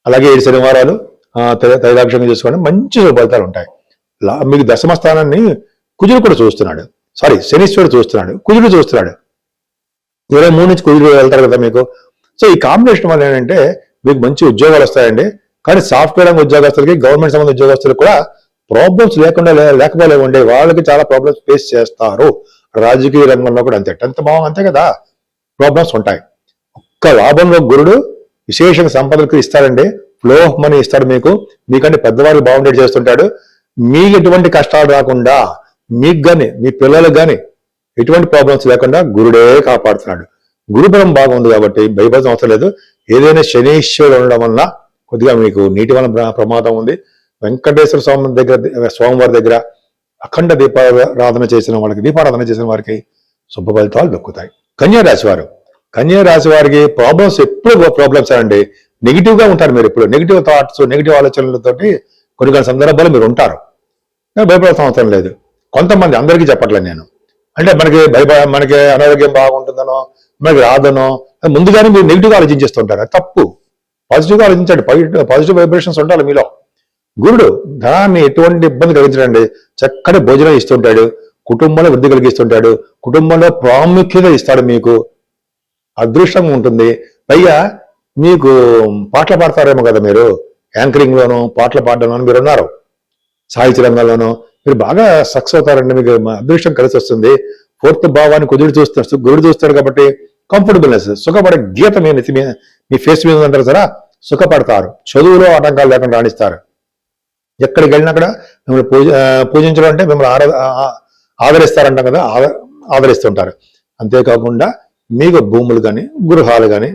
అలాగే 7 శనివారాలు తైలాభిషేకం చేసుకోండి, మంచి ఫలితాలు ఉంటాయి. మీకు దశమ స్థానాన్ని కుజుడు కూడా చూస్తున్నాడు, శనీశ్వరుడు చూస్తున్నాడు, కుజుడు చూస్తున్నాడు. 23 నుంచి కుజుడు వెళ్తారు కదా మీకు. సో ఈ కాంబినేషన్ వల్ల ఏంటంటే మీకు మంచి ఉద్యోగాలు వస్తాయండి. కానీ సాఫ్ట్వేర్ ఉద్యోగస్తులకి, గవర్నమెంట్ సంబంధించిన ఉద్యోగస్తులకు కూడా ప్రాబ్లమ్స్ లేకపోలేవండి. వాళ్ళకి చాలా ప్రాబ్లమ్స్ ఫేస్ చేస్తారు. రాజకీయ రంగంలో కూడా అంతే. 10th భావం అంతే కదా, ప్రాబ్లమ్స్ ఉంటాయి. ఒక్క లాభంలో గురుడు విశేషంగా సంపదలకు ఇస్తాడండి. ఫ్లో ఆఫ్ మనీ ఇస్తాడు మీకంటే పెద్దవాళ్ళు బాగుండేట్ చేస్తుంటాడు. మీకు ఎటువంటి కష్టాలు రాకుండా, మీకు కానీ మీ పిల్లలకు కానీ ఎటువంటి ప్రాబ్లమ్స్ లేకుండా గురుడే కాపాడుతున్నాడు. గురుబలం బాగుంది కాబట్టి భయపడాల్సిన అవసరం లేదు. ఏదైనా శనీశ్వరుడు ఉండడం వలన కొద్దిగా మీకు నీటి వలన ప్రమాదం ఉంది. వెంకటేశ్వర స్వామివారి దగ్గర అఖండ దీపారాధన చేసిన వారికి శుభ ఫలితాలు దక్కుతాయి. కన్యా రాశి వారికి ప్రాబ్లమ్స్ ఎప్పుడు ప్రాబ్లమ్స్ అండి. నెగిటివ్ గా ఉంటారు. మీరు ఎప్పుడు నెగిటివ్ థాట్స్, నెగిటివ్ ఆలోచనలతోటి కొన్ని సందర్భాలు మీరు ఉంటారు. భయపడాల్సిన అవసరం లేదు. కొంతమంది, అందరికీ చెప్పట్లేదు నేను, అంటే మనకి అనారోగ్యం బాగుంటుందనో, మనకి రాదనో ముందుగానే మీరు నెగిటివ్గా ఆలోచించేస్తుంటారు. అది తప్పు. పాజిటివ్గా ఆలోచించండి. పాజిటివ్ వైబ్రేషన్స్ ఉండాలి మీలో. గురుడు ధనాన్ని ఎటువంటి ఇబ్బంది కలిగించడండి. చక్కటి భోజనం ఇస్తుంటాడు, కుటుంబంలో వృద్ధి కలిగిస్తుంటాడు, కుటుంబంలో ప్రాముఖ్యత ఇస్తాడు, మీకు అదృష్టంగా ఉంటుంది. పైగా మీకు పాటలు పాడతారేమో కదా మీరు, యాంకరింగ్లోనూ పాటలు పాడడంలోనూ మీరు ఉన్నారు, సాహిత్య రంగంలోనూ మీరు బాగా సక్సెస్ అవుతారండి. మీకు అదృష్టం కలిసి వస్తుంది. ఫోర్త్ భావాన్ని గురుడు చూస్తాడు కాబట్టి కంఫర్టబుల్నెస్, సుఖపడే గీత మీ ఫేస్ మీద ఉందంటారు సరే, సుఖపడతారు. చదువులో ఆటంకాలు లేకుండా రాణిస్తారు. ఎక్కడికి వెళ్ళినా కూడా మిమ్మల్ని పూజించడం అంటే మిమ్మల్ని ఆదరిస్తారంటాం కదా, ఆదరిస్తుంటారు. అంతేకాకుండా మీకు భూములు కానీ గృహాలు కానీ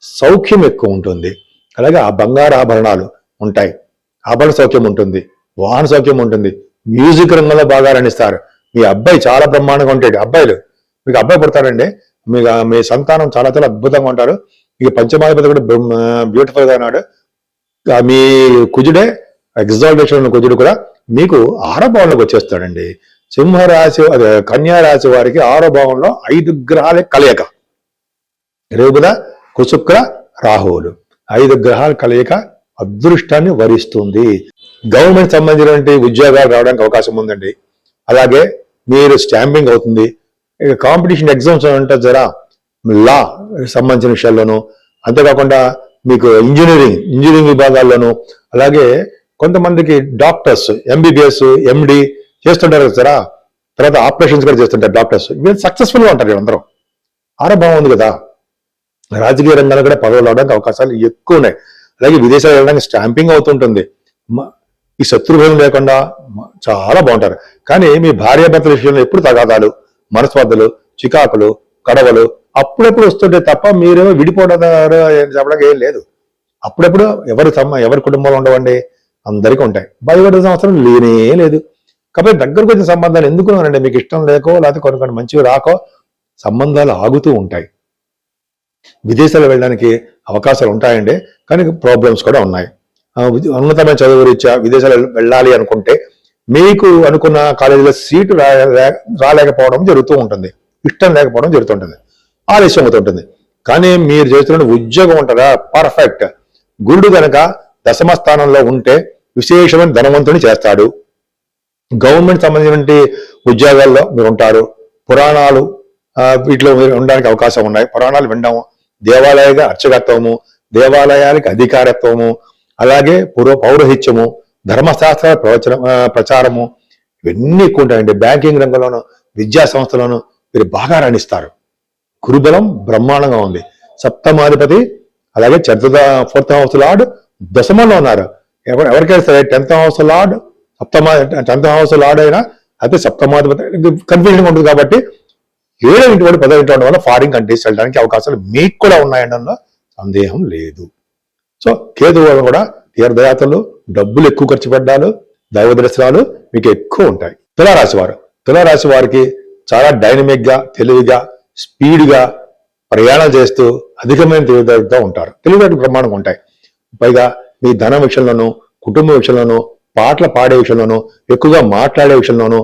సౌఖ్యం ఎక్కువ ఉంటుంది. అలాగే ఆ బంగారు ఆభరణాలు ఉంటాయి, ఆభరణ సౌఖ్యం ఉంటుంది, వాహన సౌఖ్యం ఉంటుంది. మ్యూజిక్ రంగంలో బాగా రాణిస్తారు. మీ అబ్బాయి చాలా బ్రహ్మాండంగా ఉంటాడు. అబ్బాయిలు మీకు అబ్బాయి పుడతారండి, మీ సంతానం చాలా చాలా అద్భుతంగా ఉంటారు. ఇక పంచమాధిపతి కూడా బ్యూటిఫుల్ గా ఉన్నాడు. మీ కుజుడే ఎగ్జాల్టేషన్ ఉన్న కుజుడు కూడా మీకు 6వ భావంలోకి వచ్చేస్తాడండి. సింహరాశి అదే కన్యా రాశి వారికి 6వ భావంలో 5 గ్రహాల కలయిక, రేపుద కుశుక్ర రాహువులు 5 గ్రహాల కలయిక అదృష్టాన్ని వరిస్తుంది. గవర్నమెంట్ సంబంధించినటువంటి ఉద్యోగాలు రావడానికి అవకాశం ఉందండి. అలాగే మీరు స్టాంపింగ్ అవుతుంది. కాంపిటీషన్ ఎగ్జామ్స్ అంటే జరా లా సంబంధించిన విషయాల్లోనూ, అంతేకాకుండా మీకు ఇంజనీరింగ్ విభాగాల్లోనూ, అలాగే కొంతమందికి డాక్టర్స్ ఎంబీబీఎస్ ఎండి చేస్తుంటారు కదా, తర్వాత ఆపరేషన్స్ కూడా చేస్తుంటారు డాక్టర్స్. వీళ్ళు సక్సెస్ఫుల్గా ఉంటారు అందరూ. 6వ భావం ఉంది కదా. రాజకీయ రంగాల్లో కూడా పదవులు అవడానికి అవకాశాలు ఎక్కువ ఉన్నాయి. అలాగే విదేశాలు వెళ్ళడానికి స్టాంపింగ్ అవుతుంటుంది. ఈ శత్రుభయం లేకుండా చాలా బాగుంటారు. కానీ మీ భార్యాభర్తల విషయంలో ఎప్పుడు తగాదాలు, మనస్పర్ధలు, చికాకులు, గొడవలు అప్పుడప్పుడు వస్తుంటే తప్ప మీరేమో విడిపోవడం చెప్పడానికి ఏం లేదు. అప్పుడప్పుడు ఎవరి కుటుంబంలో ఉండవండి, అందరికీ ఉంటాయి. భయపడాల్సిన అవసరం లేనే లేదు. కాబట్టి దగ్గరకు వచ్చిన సంబంధాలు ఎందుకు అనండి, మీకు ఇష్టం లేకో లేకపోతే కొన్ని మంచివి రాకో సంబంధాలు ఆగుతూ ఉంటాయి. విదేశాలు వెళ్ళడానికి అవకాశాలు ఉంటాయండి, కానీ ప్రాబ్లమ్స్ కూడా ఉన్నాయి. ఉన్నతమైన చదువు రీత్యా విదేశాలు వెళ్ళాలి అనుకుంటే మీకు అనుకున్న కాలేజీలో సీటు రాలేకపోవడం జరుగుతూ ఉంటుంది, ఇష్టం లేకపోవడం జరుగుతుంటుంది, ఆలస్యం అవుతుంటుంది. కానీ మీరు చేస్తున్న ఉద్యోగం ఉంటుందా పర్ఫెక్ట్. గురుడు గనక 10వ స్థానంలో ఉంటే విశేషమైన ధనవంతుని చేస్తాడు. గవర్నమెంట్ సంబంధించిన ఉద్యోగాల్లో మీరు ఉంటారు. పురాణాలు వీటిలో మీరు ఉండడానికి అవకాశం ఉన్నాయి. పురాణాలు వినడము, దేవాలయాగా అర్చకత్వము, దేవాలయానికి అధికారత్వము, అలాగే పౌరహిత్యము, ధర్మశాస్త్ర ప్రచారము ఇవన్నీ ఎక్కువ ఉంటాయండి. బ్యాంకింగ్ రంగంలోనూ విద్యా సంస్థలోనూ మీరు బాగా రాణిస్తారు. గురుబలం బ్రహ్మాండంగా ఉంది. 7వ అలాగే 4th హౌస్ లార్డ్ దశమంలో ఉన్నారు. ఎవరికైనా సరే 10th house lord 10th house lord అయినా అయితే 7వ కన్ఫ్యూజన్ ఉంటుంది. కాబట్టి 7వ ఇంటి వాడు 10వ ఇంటి ఉండడం వల్ల ఫారిన్ కంట్రీస్ వెళ్ళడానికి అవకాశాలు మీకు కూడా ఉన్నాయనడంలో సందేహం లేదు. సో కేతు వల్ల కూడా తీర్థయాత్రలు, డబ్బులు ఎక్కువ ఖర్చు పెట్టడాలు, దైవ దర్శనాలు మీకు ఎక్కువ ఉంటాయి. తులారాశి వారికి చాలా డైనమిక్ గా, తెలివిగా, స్పీడ్గా ప్రయాణం చేస్తూ అధికమైన తెలివితేటలతో ఉంటారు. తెలివితేటలు బ్రహ్మాండంగా ఉంటాయి. పైగా మీ ధనం విషయంలోనూ, కుటుంబ విషయంలోనూ, పాటలు పాడే విషయంలోనూ, ఎక్కువగా మాట్లాడే విషయంలోనూ,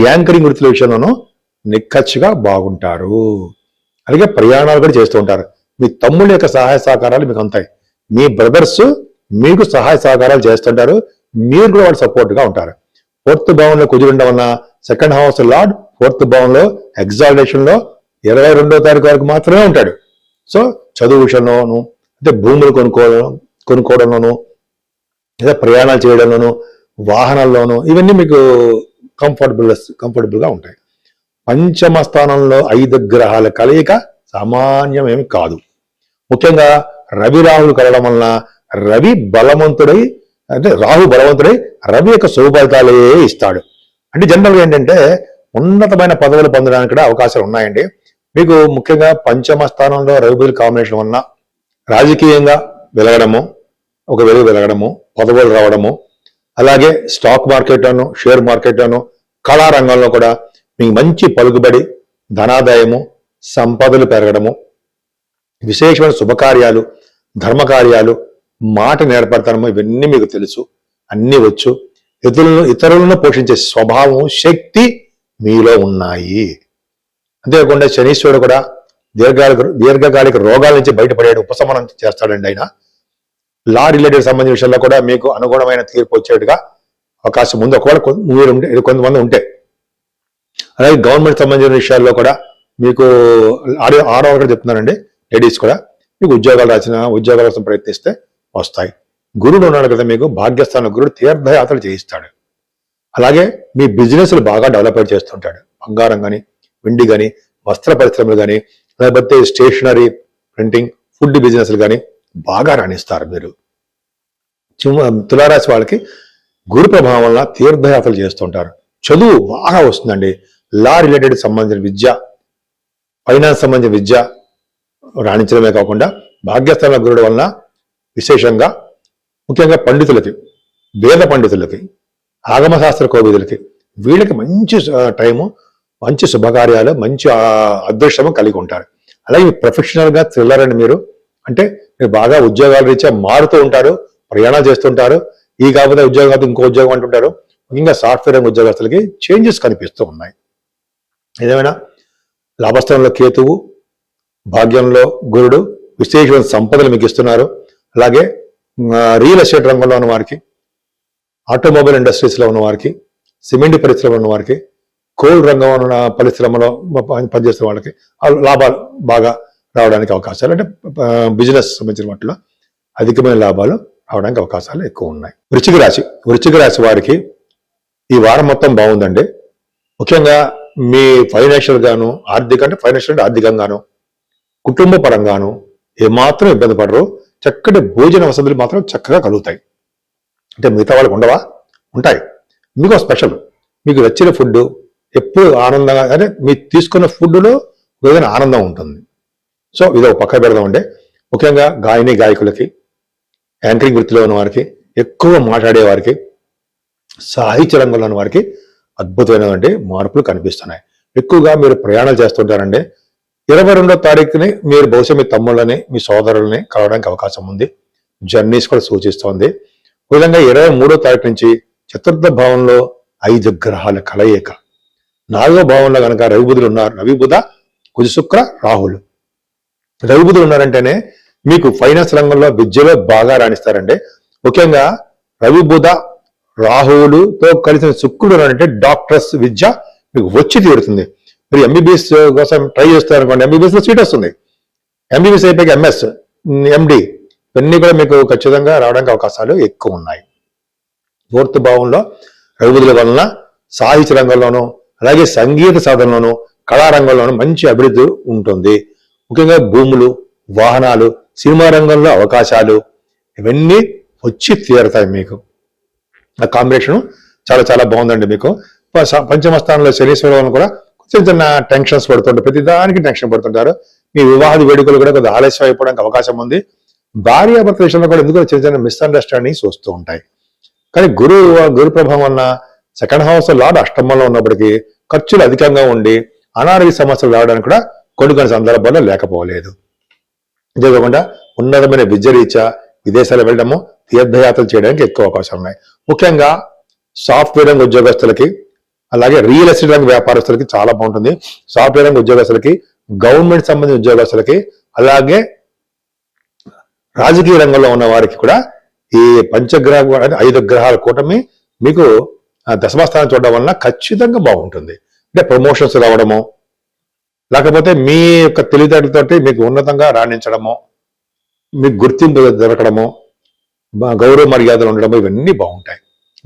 యాంకరింగ్ వృత్తుల విషయంలోనూ నిక్కచ్చిగా బాగుంటారు. అలాగే ప్రయాణాలు కూడా చేస్తూ ఉంటారు. మీ తమ్ముళ్ళ యొక్క సహాయ సహకారాలు మీకు ఉంటాయి. మీ బ్రదర్స్ మీకు సహాయ సహకారాలు చేస్తుంటారు. మీరు కూడా వాళ్ళు సపోర్ట్ గా ఉంటారు. 4th భావంలో కుజుండడం వలన 2nd హౌస్ లార్డ్ 4th భావంలో ఎగ్జాల్టేషన్ లో 22వ తారీఖు వరకు మాత్రమే ఉంటాడు. సో చదువు విషయంలోనూ, అంటే భూములు కొనుక్కోవడంలోనూ, లేదా ప్రయాణాలు చేయడంలోనూ, వాహనాల్లోనూ ఇవన్నీ మీకు కంఫర్టబుల్ గా ఉంటాయి. 5వ స్థానంలో 5 గ్రహాల కలయిక సామాన్యమేమి కాదు. ముఖ్యంగా రవి రాహులు కలవడం వలన రవి బలవంతుడై, అంటే రాహు బలవంతుడై రవి యొక్క శుభ ఫలితాలే ఇస్తాడు. అంటే జనరల్గా ఏంటంటే ఉన్నతమైన పదవులు పొందడానికి కూడా అవకాశాలు ఉన్నాయండి. మీకు ముఖ్యంగా 5వ స్థానంలో రవి కాంబినేషన్ వలన రాజకీయంగా వెలగడము, ఒక వెలుగు వెలగడము, పదవులు రావడము, అలాగే స్టాక్ మార్కెట్లోను, షేర్ మార్కెట్లోను, కళారంగంలో కూడా మీకు మంచి పలుకుబడి, ధనాదాయము, సంపదలు పెరగడము, విశేషమైన శుభకార్యాలు, ధర్మకార్యాలు, మాట నేర్పడతాము, ఇవన్నీ మీకు తెలుసు, అన్నీ వచ్చు. ఇతరులను పోషించే స్వభావం, శక్తి మీలో ఉన్నాయి. అంతేకాకుండా శనీశ్వరుడు కూడా దీర్ఘకాలిక రోగాల నుంచి బయటపడే ఉపశమనం చేస్తాడండి. ఆయన లా రిలేటెడ్ సంబంధించిన విషయాల్లో కూడా మీకు అనుగుణమైన తీర్పు వచ్చేట్టుగా అవకాశం ఉంది, ఒకవేళ కొంతమంది ఉంటే. అలాగే గవర్నమెంట్ సంబంధించిన విషయాల్లో కూడా మీకు ఆడవాళ్ళు కూడా చెప్తున్నానండి, లేడీస్ కూడా మీకు ఉద్యోగాలు కోసం ప్రయత్నిస్తే వస్తాయి. గురుడు ఉన్నాడు కదా మీకు భాగ్యస్థానం, గురుడు తీర్థయాత్రలు చేయిస్తాడు. అలాగే మీ బిజినెస్లు బాగా డెవలప్ చేస్తుంటాడు. బంగారం కానీ, వెండి కానీ, వస్త్ర పరిశ్రమలు కానీ, లేకపోతే స్టేషనరీ, ప్రింటింగ్, ఫుడ్ బిజినెస్లు కానీ బాగా రాణిస్తారు మీరు. తులారాశి వాళ్ళకి గురు ప్రభావం వల్ల తీర్థయాత్రలు చేస్తుంటారు. చదువు బాగా వస్తుందండి. లా రిలేటెడ్ సంబంధించిన విద్య, ఫైనాన్స్ సంబంధించిన విద్య రాణించడమే కాకుండా భాగ్యస్థాన గురుడు వలన విశేషంగా ముఖ్యంగా పండితులకి, వేద పండితులకి, ఆగమశాస్త్ర కోవిదులకి వీళ్ళకి మంచి టైము, మంచి శుభకార్యాలు, మంచి అదృష్టము కలిగి ఉంటారు. అలాగే ప్రొఫెషనల్గా థ్రిల్లర్ అని మీరు అంటే మీరు బాగా ఉద్యోగాల రీత్యా మారుతూ ఉంటారు, ప్రయాణాలు చేస్తుంటారు. ఈ కాకపోతే ఉద్యోగం కాదు ఇంకో ఉద్యోగం అంటుంటారు. ముఖ్యంగా సాఫ్ట్వేర్ ఉద్యోగస్తులకి చేంజెస్ కనిపిస్తూ ఉన్నాయి. ఏదేమైనా లాభస్థానంలో కేతువు, భాగ్యంలో గురుడు విశేషమైన సంపదలు మీకు ఇస్తున్నారు. అలాగే రియల్ ఎస్టేట్ రంగంలో ఉన్న వారికి, ఆటోమొబైల్ ఇండస్ట్రీస్లో ఉన్న వారికి, సిమెంట్ పరిశ్రమలో ఉన్న వారికి, కోల్ రంగం ఉన్న పరిశ్రమలో పనిచేస్తున్న వాళ్ళకి లాభాలు బాగా రావడానికి అవకాశాలు, అంటే బిజినెస్ సంబంధించిన వాటిలో అధికమైన లాభాలు రావడానికి అవకాశాలు ఎక్కువ ఉన్నాయి. వృశ్చిక రాశి వారికి ఈ వారం మొత్తం బాగుందండి. ముఖ్యంగా మీ ఫైనాన్షియల్ గాను, ఆర్థికంగాను, కుటుంబ పరంగాను ఏమాత్రం ఇబ్బంది పడరు. చక్కటి భోజన వసతులు మాత్రం చక్కగా కలుగుతాయి. అంటే మిగతా వాళ్ళకి ఉండవా? ఉంటాయి. మీకు స్పెషల్, మీకు నచ్చిన ఫుడ్ ఎప్పుడు ఆనందంగా, అంటే మీరు తీసుకున్న ఫుడ్లో ఏదైనా ఆనందం ఉంటుంది. సో ఇది ఒక పక్క పెడదామంటే ముఖ్యంగా గాయకులకి, యాంకరింగ్ వృత్తిలో ఉన్న వారికి, ఎక్కువ మాట్లాడే వారికి, సాహిత్య రంగంలో ఉన్న వారికి అద్భుతమైనటువంటి మార్పులు కనిపిస్తున్నాయి. ఎక్కువగా మీరు ప్రయాణాలు చేస్తుంటారండి. 22వ తారీఖుని మీరు బహుశా మీ తమ్ముళ్ళని, మీ సోదరులని కలవడానికి అవకాశం ఉంది. జర్నీస్ కూడా సూచిస్తోంది. ఈ విధంగా 23వ తారీఖు నుంచి చతుర్థ భావంలో 5 గ్రహాల కలయిక. 4వ భావంలో కనుక రవి బుధులు ఉన్నారు. రవి బుధ కుజ శుక్ర రాహులు. రవి బుధులు ఉన్నారంటేనే మీకు ఫైనాన్స్ రంగంలో విద్యలో బాగా రాణిస్తారండి. ముఖ్యంగా రవి బుధ రాహువులతో కలిసిన శుక్రుడు అంటే డాక్టర్స్ విద్య మీకు వచ్చి తీరుతుంది. మీరు ఎంబీబీఎస్ కోసం ట్రై చేస్తారు అనుకోండి, ఎంబీబీఎస్ లో సీట్ వస్తుంది. ఎంబీబీఎస్ అయిపోయి ఎంఎస్, ఎండి ఇవన్నీ కూడా మీకు ఖచ్చితంగా రావడానికి అవకాశాలు ఎక్కువ ఉన్నాయి. 4వ భావంలో రఘుబుధుల వలన సాహిత్య రంగంలోనూ, అలాగే సంగీత సాధనలోనూ, కళారంగంలోనూ మంచి అభివృద్ధి ఉంటుంది. ముఖ్యంగా భూములు, వాహనాలు, సినిమా రంగంలో అవకాశాలు ఇవన్నీ వచ్చి తీరుతాయి. మీకు ఆ కాంబినేషన్ చాలా చాలా బాగుందండి. మీకు పంచమ స్థానంలో శనీశ్వరం కూడా చిన్న చిన్న టెన్షన్స్ పడుతుంటారు, ప్రతిదానికి టెన్షన్ పడుతుంటారు. మీ వివాహ వేడుకలు కూడా కొద్దిగా ఆలస్యం అయిపోవడానికి అవకాశం ఉంది. భార్యాభర్త విషయంలో కూడా ఎందుకు చిన్న చిన్న మిస్అండర్స్టాండింగ్స్ వస్తూ ఉంటాయి. కానీ గురు ప్రభావం వలన సెకండ్ హౌస్ లార్డ్ అష్టమంలో ఉన్నప్పటికీ ఖర్చులు అధికంగా ఉండి అనారోగ్య సమస్యలు రావడానికి కూడా కొన్ని సందర్భాల్లో లేకపోలేదు. ఇదే కాకుండా ఉన్నతమైన విద్య రీత్యా విదేశాలు వెళ్ళడము, తీర్థయాత్రలు చేయడానికి ఎక్కువ అవకాశాలు ఉన్నాయి. ముఖ్యంగా సాఫ్ట్వేర్ రంగ ఉద్యోగస్తులకి, అలాగే రియల్ ఎస్టేట్ రంగ వ్యాపారస్తులకి చాలా బాగుంటుంది. సాఫ్ట్వేర్ రంగ ఉద్యోగస్తులకి, గవర్నమెంట్ సంబంధించిన ఉద్యోగస్తులకి, అలాగే రాజకీయ రంగంలో ఉన్న వారికి కూడా ఈ 5 గ్రహాల కూటమి మీకు దశమస్థానం చూడడం వలన ఖచ్చితంగా బాగుంటుంది. అంటే ప్రమోషన్స్ రావడము, లేకపోతే మీ యొక్క తెలివితేటలతోటి మీకు ఉన్నతంగా రాణించడము, మీకు గుర్తింపు దొరకడము, గౌరవ మర్యాదలు ఉండడము, ఇవన్నీ బాగుంటాయి.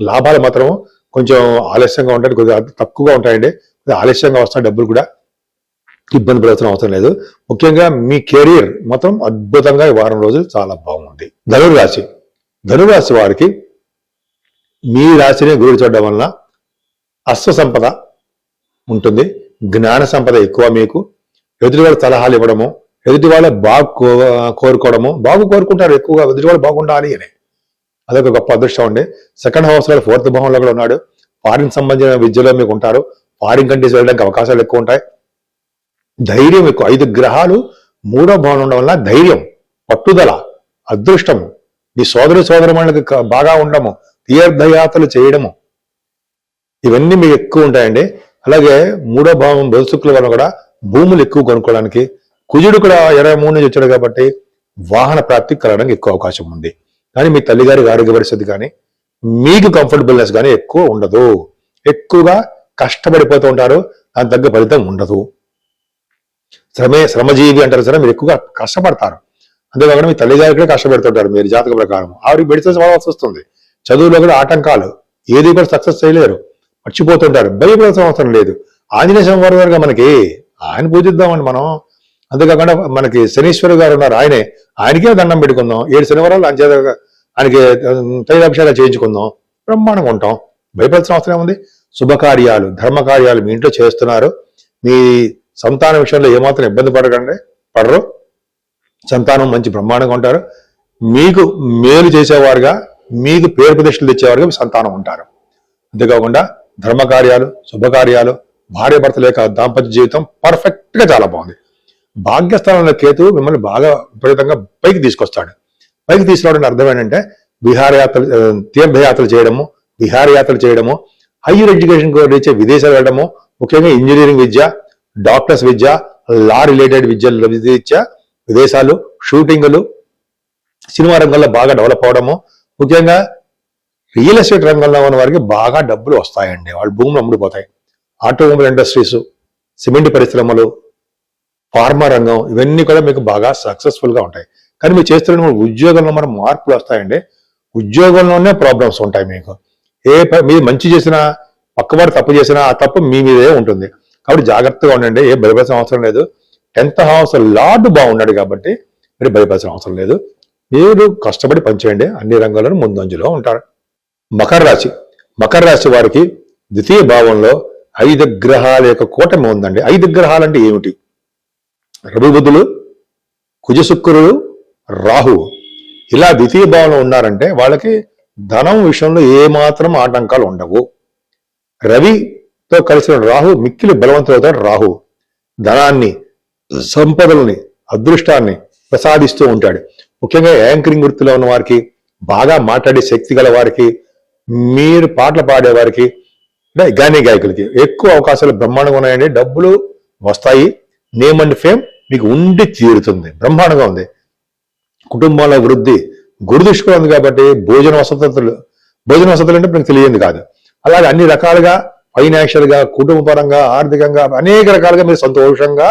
లాభాలు మాత్రం కొంచెం ఆలస్యంగా ఉంటాయి, కొద్దిగా తక్కువగా ఉంటాయండి. ఆలస్యంగా వస్తున్న డబ్బులు కూడా ఇబ్బంది పడాల్సిన అవసరం లేదు. ముఖ్యంగా మీ కెరీర్ మొత్తం అద్భుతంగా ఈ వారం రోజులు చాలా బాగుంది. ధనురాశి వారికి మీ రాశిని గురుడు చూడడం వలన అశ్వ సంపద ఉంటుంది, జ్ఞాన సంపద ఎక్కువ. మీకు ఎదుటి వాళ్ళ సలహాలు ఇవ్వడము, ఎదుటి వాళ్ళ కోరుకోవడము, కోరుకుంటారు ఎక్కువగా ఎదుటి వాళ్ళు బాగుండాలి అని. అదొక గొప్ప అదృష్టం అండి. సెకండ్ హౌస్ లో 4వ భావంలో కూడా ఉన్నాడు. ఫారిన్ సంబంధించిన విద్యలో మీకు ఉంటారు. ఫారిన్ కంట్రీస్ వెళ్ళడానికి అవకాశాలు ఎక్కువ ఉంటాయి. ధైర్యం ఎక్కువ. 5 గ్రహాలు 3వ భావన ఉండడం వల్ల ధైర్యం, పట్టుదల, అదృష్టము, మీ సోదరుమణులకి బాగా ఉండము, తీర్థయాత్రలు చేయడము, ఇవన్నీ మీకు ఎక్కువ ఉంటాయండి. అలాగే 3వ భావం బుధ శుక్రుల వల్ల కూడా భూములు ఎక్కువ కొనుక్కోవడానికి, కుజుడు కూడా 23 నుంచి వచ్చాడు కాబట్టి వాహన ప్రాప్తి కలగడానికి ఎక్కువ అవకాశం ఉంది. కానీ మీ తల్లిగారికి ఆరోగ్య పరిస్థితి కానీ, మీకు కంఫర్టబుల్నెస్ కానీ ఎక్కువ ఉండదు. ఎక్కువగా కష్టపడిపోతూ ఉంటారు, దాని తగ్గ ఫలితం ఉండదు. శ్రమజీవి అంటారు సరే, మీరు ఎక్కువగా కష్టపడతారు. అంతేకాకుండా మీ తల్లిదండ్రులు కూడా కష్టపెడుతుంటారు మీరు జాతక ప్రకారం, ఆవిడకి మెడిసిన్స్ వాడాల్సి వస్తుంది. చదువులో కూడా ఆటంకాలు, ఏది కూడా సక్సెస్ చేయలేరు, మర్చిపోతుంటారు. భయపడాల్సిన అవసరం లేదు. ఆంజనేయ స్వామి వారి గారుగా మనకి ఆయన పూజిద్దామండి మనం. అంతేకాకుండా మనకి శనీశ్వరు గారు ఉన్నారు, ఆయనకే దండం పెట్టుకుందాం. 7 శనివారాలు ఆయనకి తైలాభిషేకాలు చేయించుకుందాం, బ్రహ్మాండంగా ఉంటాం. భయపడాల్సిన అవసరం ఏముంది? శుభకార్యాలు, ధర్మకార్యాలు మీ ఇంట్లో చేస్తున్నారు. మీ సంతానం విషయంలో ఏమాత్రం ఇబ్బంది పడరు. సంతానం మంచి బ్రహ్మాండంగా ఉంటారు. మీకు మేలు చేసేవారుగా, మీకు పేరు ప్రతిష్టలు తెచ్చేవారుగా మీ సంతానం ఉంటారు. అంతేకాకుండా ధర్మకార్యాలు, శుభకార్యాలు, భార్యాభర్తల యొక్క దాంపత్య జీవితం పర్ఫెక్ట్ గా చాలా బాగుంది. భాగ్యస్థానంలో కేతు మిమ్మల్ని బాగా విపరీతంగా పైకి తీసుకొస్తాడు. పైకి తీసుకురావడానికి అర్థం ఏంటంటే విహారయాత్రలు, తీర్థయాత్రలు చేయడము, విహారయాత్రలు చేయడము, హైయర్ ఎడ్యుకేషన్ రీచే విదేశాలు వెళ్ళడము, ముఖ్యంగా ఇంజనీరింగ్ విద్య, డాక్టర్స్ విద్య, లా రిలేటెడ్ విద్య విదేశాలు, షూటింగులు, సినిమా రంగంలో బాగా డెవలప్ అవడము, ముఖ్యంగా రియల్ ఎస్టేట్ రంగంలో ఉన్న వారికి బాగా డబ్బులు వస్తాయండి. వాళ్ళ భూములు అమ్ముడుపోతాయి. ఆటోమొబైల్ ఇండస్ట్రీస్, సిమెంట్ పరిశ్రమలు, ఫార్మా రంగం, ఇవన్నీ కూడా మీకు బాగా సక్సెస్ఫుల్ గా ఉంటాయి. కానీ మీరు చేస్తున్న ఉద్యోగంలో మనం మార్పులు వస్తాయండి. ఉద్యోగంలోనే ప్రాబ్లమ్స్ ఉంటాయి మీకు. మీరు మంచి చేసినా, పక్కవాడు తప్పు చేసినా ఆ తప్పు మీ మీదే ఉంటుంది. కాబట్టి జాగ్రత్తగా ఉండండి. ఏం భయపడాల్సిన అవసరం లేదు. 10th హౌస్ లార్డ్ బాగున్నాడు కాబట్టి మీరు భయపడాల్సిన అవసరం లేదు. మీరు కష్టపడి పనిచేయండి, అన్ని రంగాల్లోనూ ముందంజలో ఉంటారు. మకర రాశి వారికి ద్వితీయ భావంలో 5 గ్రహాల యొక్క కూటమి ఉందండి. 5 గ్రహాలు అంటే ఏమిటి? రవి బుధులు, కుజ శుక్రుడు, రాహువు ఇలా ద్వితీయ భావంలో ఉన్నారంటే వాళ్ళకి ధనం విషయంలో ఏమాత్రం ఆటంకాలు ఉండవు. రవితో కలిసిన రాహు మిక్కిలి బలవంతులవుతాడు. రాహు ధనాన్ని, సంపదలని, అదృష్టాన్ని ప్రసాదిస్తూ ఉంటాడు. ముఖ్యంగా యాంకరింగ్ వృత్తిలో ఉన్న వారికి, బాగా మాట్లాడే శక్తి గల వారికి, మీరు పాటలు పాడేవారికి, గానీ గాయకులకి ఎక్కువ అవకాశాలు బ్రహ్మాండంగా ఉన్నాయండి. డబ్బులు వస్తాయి. నేమ్ అండ్ ఫేమ్ మీకు ఉండి తీరుతుంది. బ్రహ్మాండంగా ఉంది. కుటుంబంలో వృద్ధి, గురుదృష్టి ఉంది కాబట్టి భోజన వసతులు అంటే మీకు తెలియంది కాదు. అలాగే అన్ని రకాలుగా ఫైనాన్షియల్ గా, కుటుంబ పరంగా, ఆర్థికంగా అనేక రకాలుగా మీరు సంతోషంగా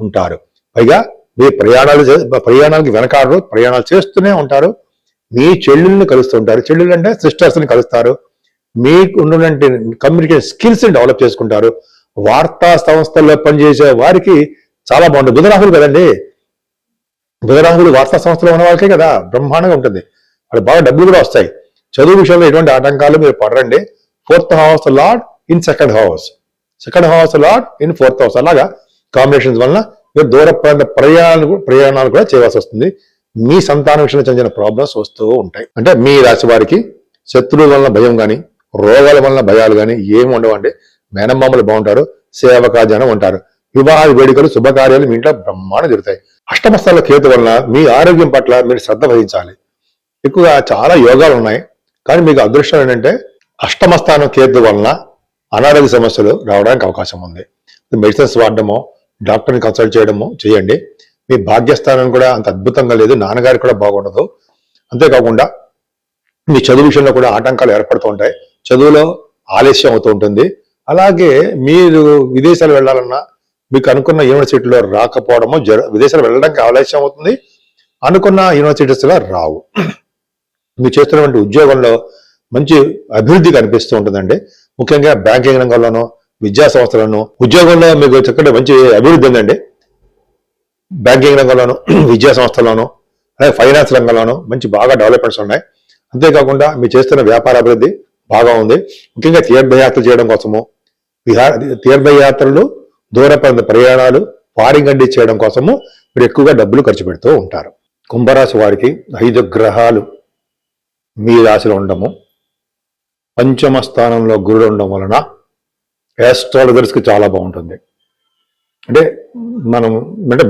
ఉంటారు. పైగా మీ ప్రయాణాలకి వెనకాడరు, ప్రయాణాలు చేస్తూనే ఉంటారు. మీ చెల్లెల్ని కలుస్తుంటారు. చెల్లెళ్ళు అంటే సిస్టర్స్ ని కలుస్తారు. మీకు ఉన్నటువంటి కమ్యూనికేషన్ స్కిల్స్ ని డెవలప్ చేసుకుంటారు. వార్తా సంస్థల్లో పనిచేసే వారికి చాలా బాగుంటుంది. బుధరాహులు కదండి, బుధరాహులు వార్తా సంస్థలో ఉన్న వాళ్ళకే కదా, బ్రహ్మాండంగా ఉంటుంది. వాళ్ళు బాగా డబ్బులు కూడా వస్తాయి. చదువు విషయంలో ఎటువంటి ఆటంకాలు మీరు పడరండి. 4th house lord in 2nd house, 2nd house lord in 4th house, అలాగా కాంబినేషన్స్ వలన మీరు దూర ప్రాంత ప్రయాణాలు కూడా చేయవలసి వస్తుంది. మీ సంతానం విషయంలో చెందిన ప్రాబ్లమ్స్ వస్తూ ఉంటాయి. అంటే మీ రాశి వారికి శత్రువుల వలన భయం కానీ, రోగాల వలన భయాలు కానీ ఏమి ఉండవండి. మేనమామలు బాగుంటారు, సేవకా జనం ఉంటారు. వివాహ వేడుకలు, శుభకార్యాలు మీ ఇంట్లో బ్రహ్మాండం జరుగుతాయి. అష్టమస్థాల కేతు వలన మీ ఆరోగ్యం పట్ల మీరు శ్రద్ధ వహించాలి. ఎక్కువగా చాలా యోగాలు ఉన్నాయి, కానీ మీకు అదృష్టం ఏంటంటే అష్టమస్థానం కేతు వలన అనారోగ్య సమస్యలు రావడానికి అవకాశం ఉంది. మెడిసిన్స్ వాడడమో, డాక్టర్ని కన్సల్ట్ చేయడమో చేయండి. మీ భాగ్యస్థానం కూడా అంత అద్భుతంగా లేదు, నాన్నగారికి కూడా బాగుండదు. అంతేకాకుండా మీ చదువు విషయంలో కూడా ఆటంకాలు ఏర్పడుతూ ఉంటాయి. చదువులో ఆలస్యం అవుతూ ఉంటుంది. అలాగే మీరు విదేశాలు వెళ్ళాలన్నా మీకు అనుకున్న యూనివర్సిటీలో రాకపోవడము, విదేశాలు వెళ్ళడానికి ఆలస్యం అవుతుంది. అనుకున్న యూనివర్సిటీస్లో రావు. మీరు చేస్తున్నటువంటి ఉద్యోగంలో మంచి అభివృద్ధి కనిపిస్తూ ఉంటుందండి. ముఖ్యంగా బ్యాంకింగ్ రంగంలోనూ, విద్యా సంస్థలను, ఉద్యోగంలో మీకు చక్కటి మంచి అభివృద్ధి ఉందండి. బ్యాంకింగ్ రంగంలోనూ, విద్యా సంస్థలోనూ, అలాగే ఫైనాన్స్ రంగంలోనూ మంచి బాగా డెవలప్మెంట్స్ ఉన్నాయి. అంతేకాకుండా మీరు చేస్తున్న వ్యాపార అభివృద్ధి బాగా ఉంది. ముఖ్యంగా తీర్థయాత్రలు చేయడం కోసము, తీర్థయాత్రలు, దూర ప్రయాణాలు, ఫారిన్ కంట్రీ చేయడం కోసము మీరు ఎక్కువగా డబ్బులు ఖర్చు పెడుతూ ఉంటారు. కుంభరాశి వారికి 5 గ్రహాలు మీ రాశిలో ఉండము, పంచమ స్థానంలో గురుడు ఉండడం వలన యాస్ట్రాలజర్స్కి చాలా బాగుంటుంది. అంటే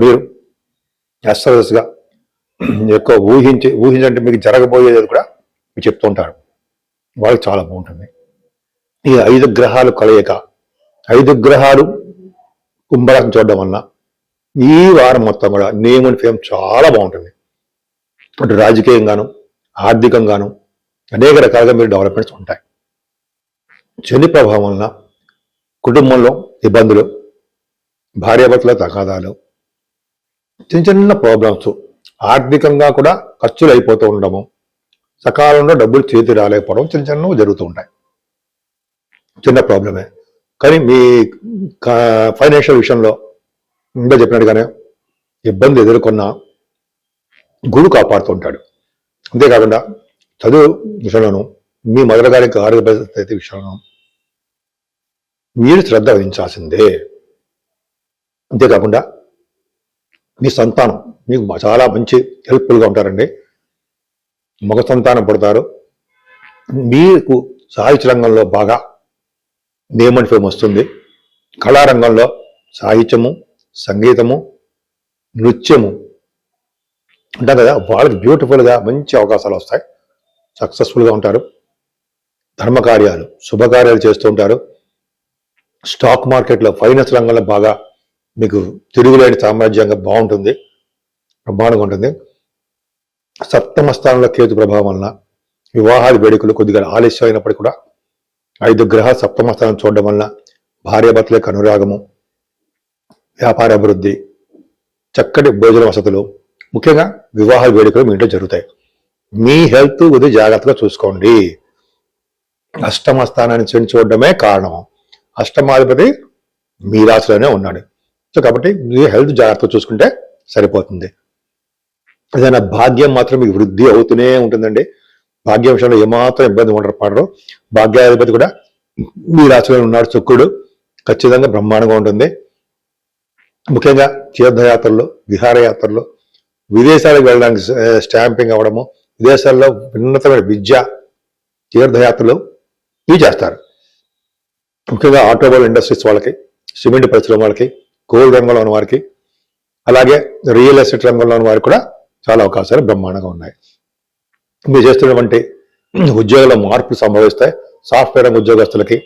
మీరు యాస్ట్రాలజర్స్గా ఎక్కువ ఊహించంటే మీకు జరగబోయేది కూడా మీరు చెప్తూ ఉంటారు. వాళ్ళకి చాలా బాగుంటుంది. ఈ 5 గ్రహాలు కలయిక, 5 గ్రహాలు కుంభరాశిని చూడడం వలన ఈ వారం మొత్తం కూడా నేమ్ అండ్ ఫేమ్ చాలా బాగుంటుంది. అటు రాజకీయంగాను, ఆర్థికంగాను అనేక రకాలుగా మీరు డెవలప్మెంట్స్ ఉంటాయి. శని ప్రభావం వలన కుటుంబంలో ఇబ్బందులు, భార్యాభర్తల తగాదాలు, చిన్న చిన్న ప్రాబ్లమ్స్, ఆర్థికంగా కూడా ఖర్చులు అయిపోతూ ఉండడము, సకాలంలో డబ్బులు చేతి రాలేకపోవడం చిన్న చిన్నవి జరుగుతూ ఉంటాయి. చిన్న ప్రాబ్లమే. కానీ మీ ఫైనాన్షియల్ విషయంలో ఇంకా చెప్పినట్టుగానే ఇబ్బంది ఎదుర్కొన్న గురువు కాపాడుతుంటాడు. అంతేకాకుండా చదువు విషయంలోనూ మీ మొదటి గారికి ఆరోగ్య పరిస్థితి విషయంలో మీరు శ్రద్ధ వహించాల్సిందే. అంతేకాకుండా మీ సంతానం మీకు చాలా మంచి హెల్ప్ఫుల్గా ఉంటారండి. మగ సంతానం పుడతారు. మీకు సాహిత్య రంగంలో బాగా నేమ్ అండ్ ఫేమ్ వస్తుంది. కళారంగంలో సాహిత్యము, సంగీతము, నృత్యము అంటారు కదా, వాళ్ళకి బ్యూటిఫుల్గా మంచి అవకాశాలు వస్తాయి. సక్సెస్ఫుల్గా ఉంటారు. ధర్మకార్యాలు, శుభకార్యాలు చేస్తూ ఉంటారు. స్టాక్ మార్కెట్లో, ఫైనాన్స్ రంగంలో బాగా మీకు తిరుగులేని సామ్రాజ్యంగా బాగుంటుంది, బ్రహ్మాండంగా ఉంటుంది. సప్తమ స్థానంలో కేతు ప్రభావం వలన వివాహాది వేడుకలు కొద్దిగా ఆలస్యం అయినప్పటికీ కూడా 5 గ్రహాలు సప్తమ స్థానం చూడడం వలన భార్యాభర్తలకు అనురాగము, వ్యాపార అభివృద్ధి, చక్కటి భోజన వసతులు, ముఖ్యంగా వివాహ వేడుకలు మీ ఇంట్లో జరుగుతాయి. మీ హెల్త్ కొద్దిగా జాగ్రత్తగా చూసుకోండి. అష్టమ స్థానాన్ని చూడడమే కారణం. అష్టమాధిపతి మీ రాశిలోనే ఉన్నాడు. సో కాబట్టి మీ హెల్త్ జాగ్రత్తగా చూసుకుంటే సరిపోతుంది. ఏదైనా భాగ్యం మాత్రం మీకు వృద్ధి అవుతూనే ఉంటుందండి. భాగ్య విషయంలో ఏమాత్రం ఇబ్బంది పడరు. భాగ్యాధిపతి కూడా మీ రాశిలో ఉన్నాడు శుక్రుడు. ఖచ్చితంగా బ్రహ్మాండంగా ఉంటుంది. ముఖ్యంగా తీర్థయాత్రలు, విహారయాత్రలు, విదేశాలకు వెళ్ళడానికి స్టాంపింగ్ అవ్వడము, విదేశాల్లో ఉన్నతమైన విద్య, తీర్థయాత్రలు ఇవి చేస్తారు. ముఖ్యంగా ఆటోమొబైల్ ఇండస్ట్రీస్ వాళ్ళకి, సిమెంట్ పరిశ్రమ వాళ్ళకి, గోల్డ్ రంగంలో ఉన్న వారికి, అలాగే రియల్ ఎస్టేట్ రంగంలో ఉన్న వారికి కూడా చాలా అవకాశాలు బ్రహ్మాండంగా ఉన్నాయి. మీరు చేస్తున్నటువంటి ఉద్యోగాల మార్పులు సంభవిస్తాయి. సాఫ్ట్వేర్ రంగ ఉద్యోగస్తులకి,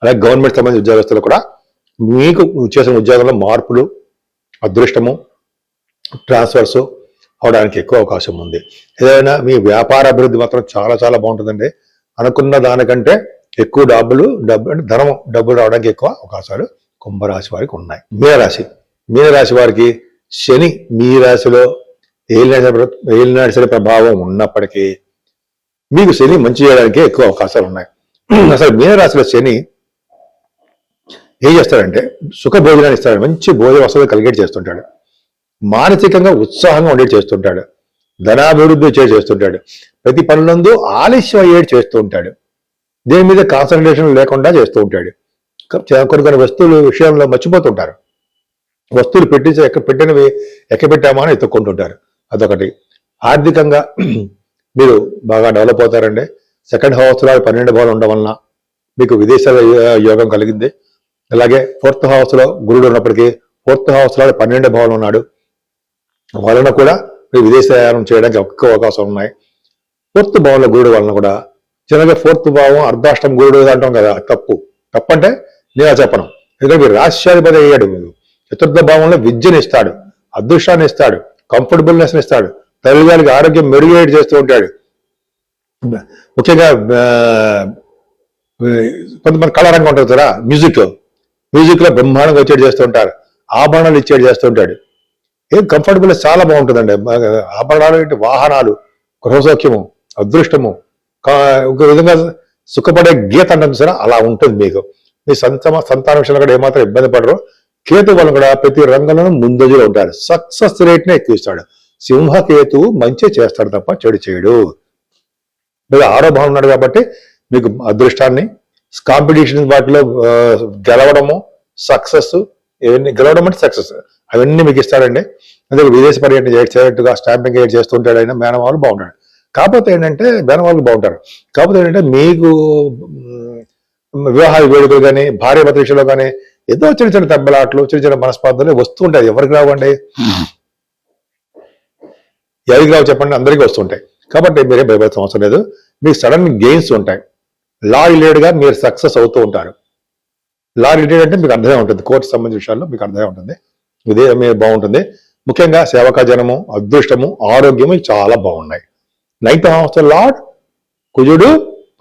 అలాగే గవర్నమెంట్ సంబంధించిన ఉద్యోగస్తులు కూడా మీకు చేసిన ఉద్యోగంలో మార్పులు, అదృష్టము, ట్రాన్స్ఫర్స్ అవడానికి ఎక్కువ అవకాశం ఉంది. ఏదైనా మీ వ్యాపార అభివృద్ధి మాత్రం చాలా చాలా బాగుంటుందండి. అనుకున్న దానికంటే ఎక్కువ డబ్బులు రావడానికి ఎక్కువ అవకాశాలు కుంభరాశి వారికి ఉన్నాయి. మీనరాశి వారికి శని మీ రాశిలో ఏలినాటి శని ప్రభావం ఉన్నప్పటికీ మీకు శని మంచి చేయడానికి ఎక్కువ అవకాశాలు ఉన్నాయి. అసలు మీనరాశిలో శని ఏం చేస్తాడంటే సుఖ భోజనాన్ని ఇస్తాడు. మంచి భోజన వసతులు కలిగేట్ చేస్తుంటాడు. మానసికంగా ఉత్సాహంగా ఉండేది చేస్తుంటాడు. ధనాభివృద్ధి చేస్తుంటాడు. ప్రతి పనులందు ఆలస్యం అయ్యేది చేస్తూ ఉంటాడు. దేని మీద కాన్సన్ట్రేషన్ లేకుండా చేస్తూ ఉంటాడు. కొన్ని వస్తువుల విషయంలో మర్చిపోతుంటారు. వస్తువులు పెట్టినవి ఎక్కడ పెట్టామా అని ఎత్తుక్కుంటుంటారు. అదొకటి. ఆర్థికంగా మీరు బాగా డెవలప్ అవుతారండి. సెకండ్ హౌస్లో 12 భావాలు ఉండడం వలన మీకు విదేశాల యోగం కలిగింది. అలాగే 4th హౌస్లో గురుడు ఉన్నప్పటికీ 4th హౌస్లో 12 భావాలు ఉన్నాడు వలన కూడా మీరు విదేశయానం చేయడానికి ఎక్కువ అవకాశాలు ఉన్నాయి. 4th భావంలో గురుడు వలన కూడా చిన్నగా 4th భావం అర్ధాష్టం గురుడు అంటాం కదా, తప్పు అంటే నేను చెప్పను. ఎందుకంటే మీరు రాష్ట్రాధిపతి అయ్యాడు. చతుర్థ భావంలో విద్యను ఇస్తాడు, అదృష్టాన్ని ఇస్తాడు, కంఫర్టబుల్నెస్ ఇస్తాడు, తల్లి గారికి ఆరోగ్యం మెరుగేట్ చేస్తూ ఉంటాడు. ముఖ్యంగా కొంతమంది కళారంగం ఉంటుంది కదా, మ్యూజిక్ లో బ్రహ్మాండంగా వచ్చేది చేస్తూ ఉంటారు. ఆభరణాలు ఇచ్చేది చేస్తూ ఉంటాడు. ఏం కంఫర్టబుల్నెస్ చాలా బాగుంటుందండి. ఆభరణాలు ఏంటి, వాహనాలు, గృహసౌఖ్యము, అదృష్టము, ఒక విధంగా సుఖపడే గీత అంటాం సరే అలా ఉంటుంది. మీకు మీ సంతాన విషయంలో కూడా ఏమాత్రం ఇబ్బంది పడరు. కేతు వల్ల కూడా ప్రతి రంగంలోనూ ముందంజలో ఉంటాడు. సక్సెస్ రేట్నే ఎక్కువ ఇస్తాడు. సింహకేతు మంచి చేస్తాడు తప్ప చెడు చేయడు. మీరు 6వ భావం ఉన్నాడు కాబట్టి మీకు అదృష్టాన్ని, కాంపిటీషన్ వాటిలో గెలవడము, సక్సెస్, ఇవన్నీ గెలవడం అంటే సక్సెస్ అవన్నీ మీకు ఇస్తాడండి. అందుకే విదేశ పర్యటన చేయట్టుగా స్టాంపింగ్ చేస్తుంటాడు. ఆయన మేనమావులు బాగుంటాడు. కాకపోతే ఏంటంటే మేనమావులు బాగుంటారు. కాకపోతే ఏంటంటే మీకు వివాహ వేడుకలు కానీ, భార్య భర్త విషయంలో కానీ ఏదో చిన్న చిన్న దెబ్బలాట్లు, చిన్న చిన్న మనస్పర్ధలు వస్తూ ఉంటాయి. ఎవరికి రావండి? ఎవరికి రావు చెప్పండి? అందరికీ వస్తుంటాయి. కాబట్టి మీరే భయపడాల్సిన అవసరం లేదు. మీకు సడన్ గెయిన్స్ ఉంటాయి. లా రిలేటెడ్గా మీరు సక్సెస్ అవుతూ ఉంటారు. లా రిలేటెడ్ అంటే మీకు అర్థమే ఉంటుంది. కోర్టు సంబంధించిన విషయాల్లో మీకు అర్థమే ఉంటుంది. ఇదే మీరు బాగుంటుంది. ముఖ్యంగా సేవకాజనము, అదృష్టము, ఆరోగ్యము చాలా బాగున్నాయి. 9th హౌస్ లార్డ్ కుజుడు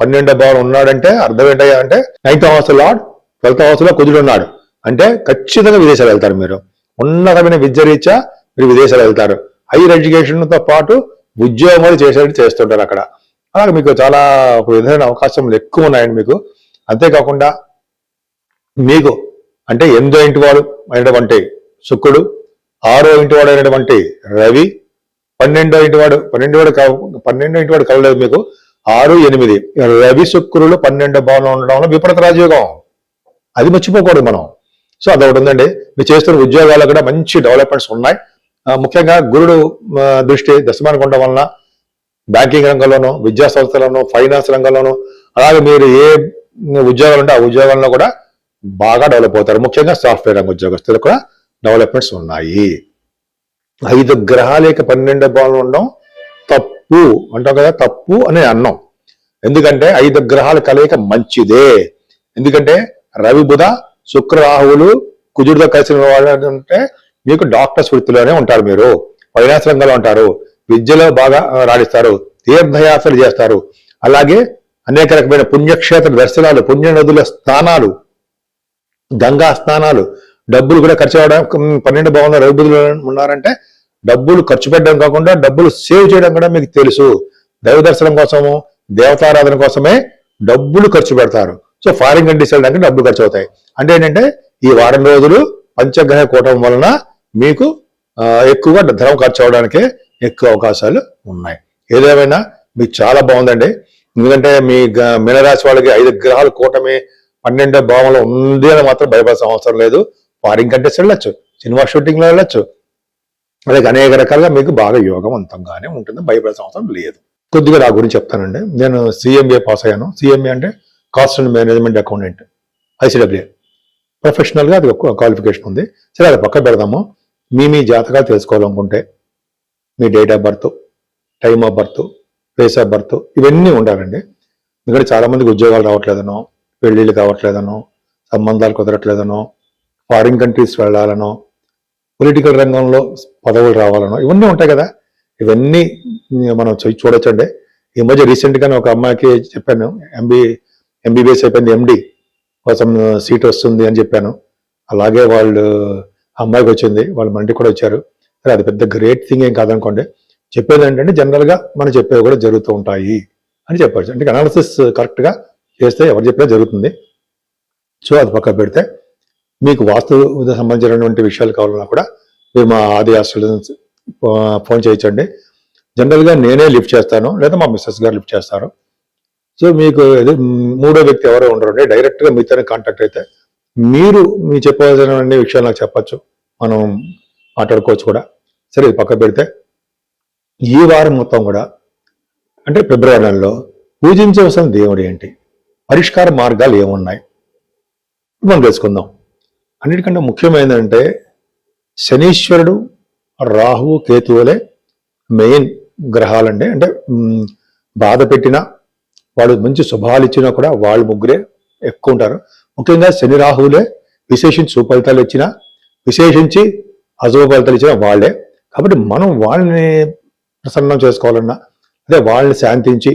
12వ భావం ఉన్నాడంటే అర్థం ఏంటయ్యా అంటే 9th హౌస్ లార్డ్ 12th హౌస్లో కుజుడు ఉన్నాడు అంటే ఖచ్చితంగా విదేశాలు వెళ్తారు. మీరు ఉన్నతమైన విద్య రీత్యా మీరు విదేశాలు వెళ్తారు. హైయర్ ఎడ్యుకేషన్తో పాటు ఉద్యోగం కూడా చేసేట్టు చేస్తుంటారు అక్కడ. అలాగే మీకు చాలా ఒక విధమైన అవకాశములు ఎక్కువ ఉన్నాయండి మీకు. అంతేకాకుండా మీకు అంటే 8వ ఇంటి వాడు అయినటువంటి శుక్రుడు, 6వ ఇంటి వాడు అయినటువంటి రవి, 12వ ఇంటి వాడు కలలేదు మీకు 6, 8 రవి శుక్రులు 12 భావంలో ఉండడం వల్ల విపరీత రాజయోగం. అది మర్చిపోకూడదు మనం. సో అదొకటి ఉందండి. మీరు చేస్తున్న ఉద్యోగాల్లో కూడా మంచి డెవలప్మెంట్స్ ఉన్నాయి. ముఖ్యంగా గురుడు దృష్టి దశమానికి ఉండడం వలన బ్యాంకింగ్ రంగంలోనూ, విద్యా సంస్థలోనూ, ఫైనాన్స్ రంగంలోనూ, అలాగే మీరు ఏ ఉద్యోగాలు ఉంటే ఆ ఉద్యోగాల్లో కూడా బాగా డెవలప్ అవుతారు. ముఖ్యంగా సాఫ్ట్వేర్ రంగ ఉద్యోగస్తులు కూడా డెవలప్మెంట్స్ ఉన్నాయి. 5 గ్రహాలేక 12 భావంలో ఉండడం తప్పు అంటాం కదా, తప్పు అని అన్నాం. ఎందుకంటే 5 గ్రహాల కలయిక మంచిదే. ఎందుకంటే రవి, బుధ, శుక్ర, రాహువులు కుజుడితో కలిసిన వాళ్ళు అంటే మీకు డాక్టర్స్ వృత్తిలోనే ఉంటారు, మీరు ఫైనాన్స్ రంగంలో ఉంటారు, విద్యలో బాగా రాణిస్తారు, తీర్థయాత్రలు చేస్తారు, అలాగే అనేక రకమైన పుణ్యక్షేత్ర దర్శనాలు, పుణ్య నదుల స్నానాలు, గంగా స్నానాలు, డబ్బులు కూడా ఖర్చు అవడం. 12 భావంలో రవి బుధులు ఉన్నారంటే డబ్బులు ఖర్చు పెట్టడం కాకుండా డబ్బులు సేవ్ చేయడం కూడా మీకు తెలుసు. దైవ దర్శనం కోసము, దేవతారాధన కోసమే డబ్బులు ఖర్చు పెడతారు. సో ఫారిన్ కంట్రీస్ వెళ్ళడానికి డబ్బులు ఖర్చు అవుతాయి. అంటే ఏంటంటే ఈ వారం రోజులు పంచగ్రహ కూటం వలన మీకు ఎక్కువగా ధనం ఖర్చు అవడానికే ఎక్కువ అవకాశాలు ఉన్నాయి. ఏదేమైనా మీకు చాలా బాగుందండి. ఎందుకంటే మీ మీనరాశి వాళ్ళకి 5 గ్రహాల కూటమి 12 భావంలో ఉంది అని మాత్రం భయపడాల్సిన అవసరం లేదు. ఫారిన్ కంట్రీస్ వెళ్ళొచ్చు, సినిమా షూటింగ్ లో వెళ్ళొచ్చు, అలాగే అనేక రకాలుగా మీకు బాగా యోగవంతంగానే ఉంటుంది, భయపడాల్సిన అవసరం లేదు. కొద్దిగా నా గురించి చెప్తానండి. నేను CMA పాస్ అయ్యాను. CMA అంటే cost and management accountant, ICWA professional గా అది ఒక క్వాలిఫికేషన్ ఉంది. సరే అది పక్క పెడదాము. మీ జాతకాలు తెలుసుకోవాలనుకుంటే మీ date of birth, time of birth, place of birth ఇవన్నీ ఉండాలండి. ఎందుకంటే చాలా మందికి ఉద్యోగాలు రావట్లేదనో, పెళ్లిళ్ళు కావట్లేదనో, సంబంధాలు కుదరట్లేదనో, ఫారిన్ కంట్రీస్ వెళ్ళాలనో, పొలిటికల్ రంగంలో పదవులు రావాలనో ఇవన్నీ ఉంటాయి కదా. ఇవన్నీ మనం చూడొచ్చండి. ఈ మధ్య రీసెంట్ గానే ఒక అమ్మాయికి చెప్పాను, MBBS అయిపోయింది, MD కోసం సీట్ వస్తుంది అని చెప్పాను. అలాగే వాళ్ళు అమ్మాయికి వచ్చింది, వాళ్ళ మంటికి కూడా వచ్చారు. సరే అది పెద్ద గ్రేట్ థింగ్ ఏం కాదనుకోండి. చెప్పేది ఏంటంటే జనరల్ గా మనం చెప్పేవి కూడా జరుగుతూ ఉంటాయి అని చెప్పచ్చు. అంటే అనాలిసిస్ కరెక్ట్ గా చేస్తే ఎవరు చెప్పినా జరుగుతుంది. సో అది పక్క పెడితే మీకు వాస్తు సంబంధించినటువంటి విషయాలు కావాలన్నా కూడా మీరు మా ఆది హాస్టల్స్ ఫోన్ చేయొచ్చండి. జనరల్ గా నేనే లిఫ్ట్ చేస్తాను, లేదా మా మిస్సెస్ గారు లిఫ్ట్ చేస్తారు. సో మీకు 3వ వ్యక్తి ఎవరో ఉండరండి. డైరెక్ట్ గా మీతోనే కాంటాక్ట్ అయితే మీరు చెప్పవలసిన విషయాలు నాకు చెప్పచ్చు, మనం మాట్లాడుకోవచ్చు కూడా. సరే ఇది పక్క పెడితే ఈ వారం మొత్తం కూడా అంటే ఫిబ్రవరి నెలలో పూజించవలసిన దేవుడు ఏంటి, పరిష్కార మార్గాలు ఏమున్నాయి మనం తెలుసుకుందాం. అన్నిటికంటే ముఖ్యమైనదంటే శనీశ్వరుడు, రాహువు, కేతువులే మెయిన్ గ్రహాలండి. అంటే బాధ పెట్టినా వాళ్ళు మంచి శుభాలు ఇచ్చినా కూడా వాళ్ళు ముగ్గురే ఎక్కువ ఉంటారు. ముఖ్యంగా శని రాహువులే విశేషించి శుభ ఫలితాలు ఇచ్చినా, విశేషించి అశుభ ఫలితాలు ఇచ్చినా వాళ్ళే. కాబట్టి మనం వాళ్ళని ప్రసన్నం చేసుకోవాలన్నా, అదే వాళ్ళని శాంతించి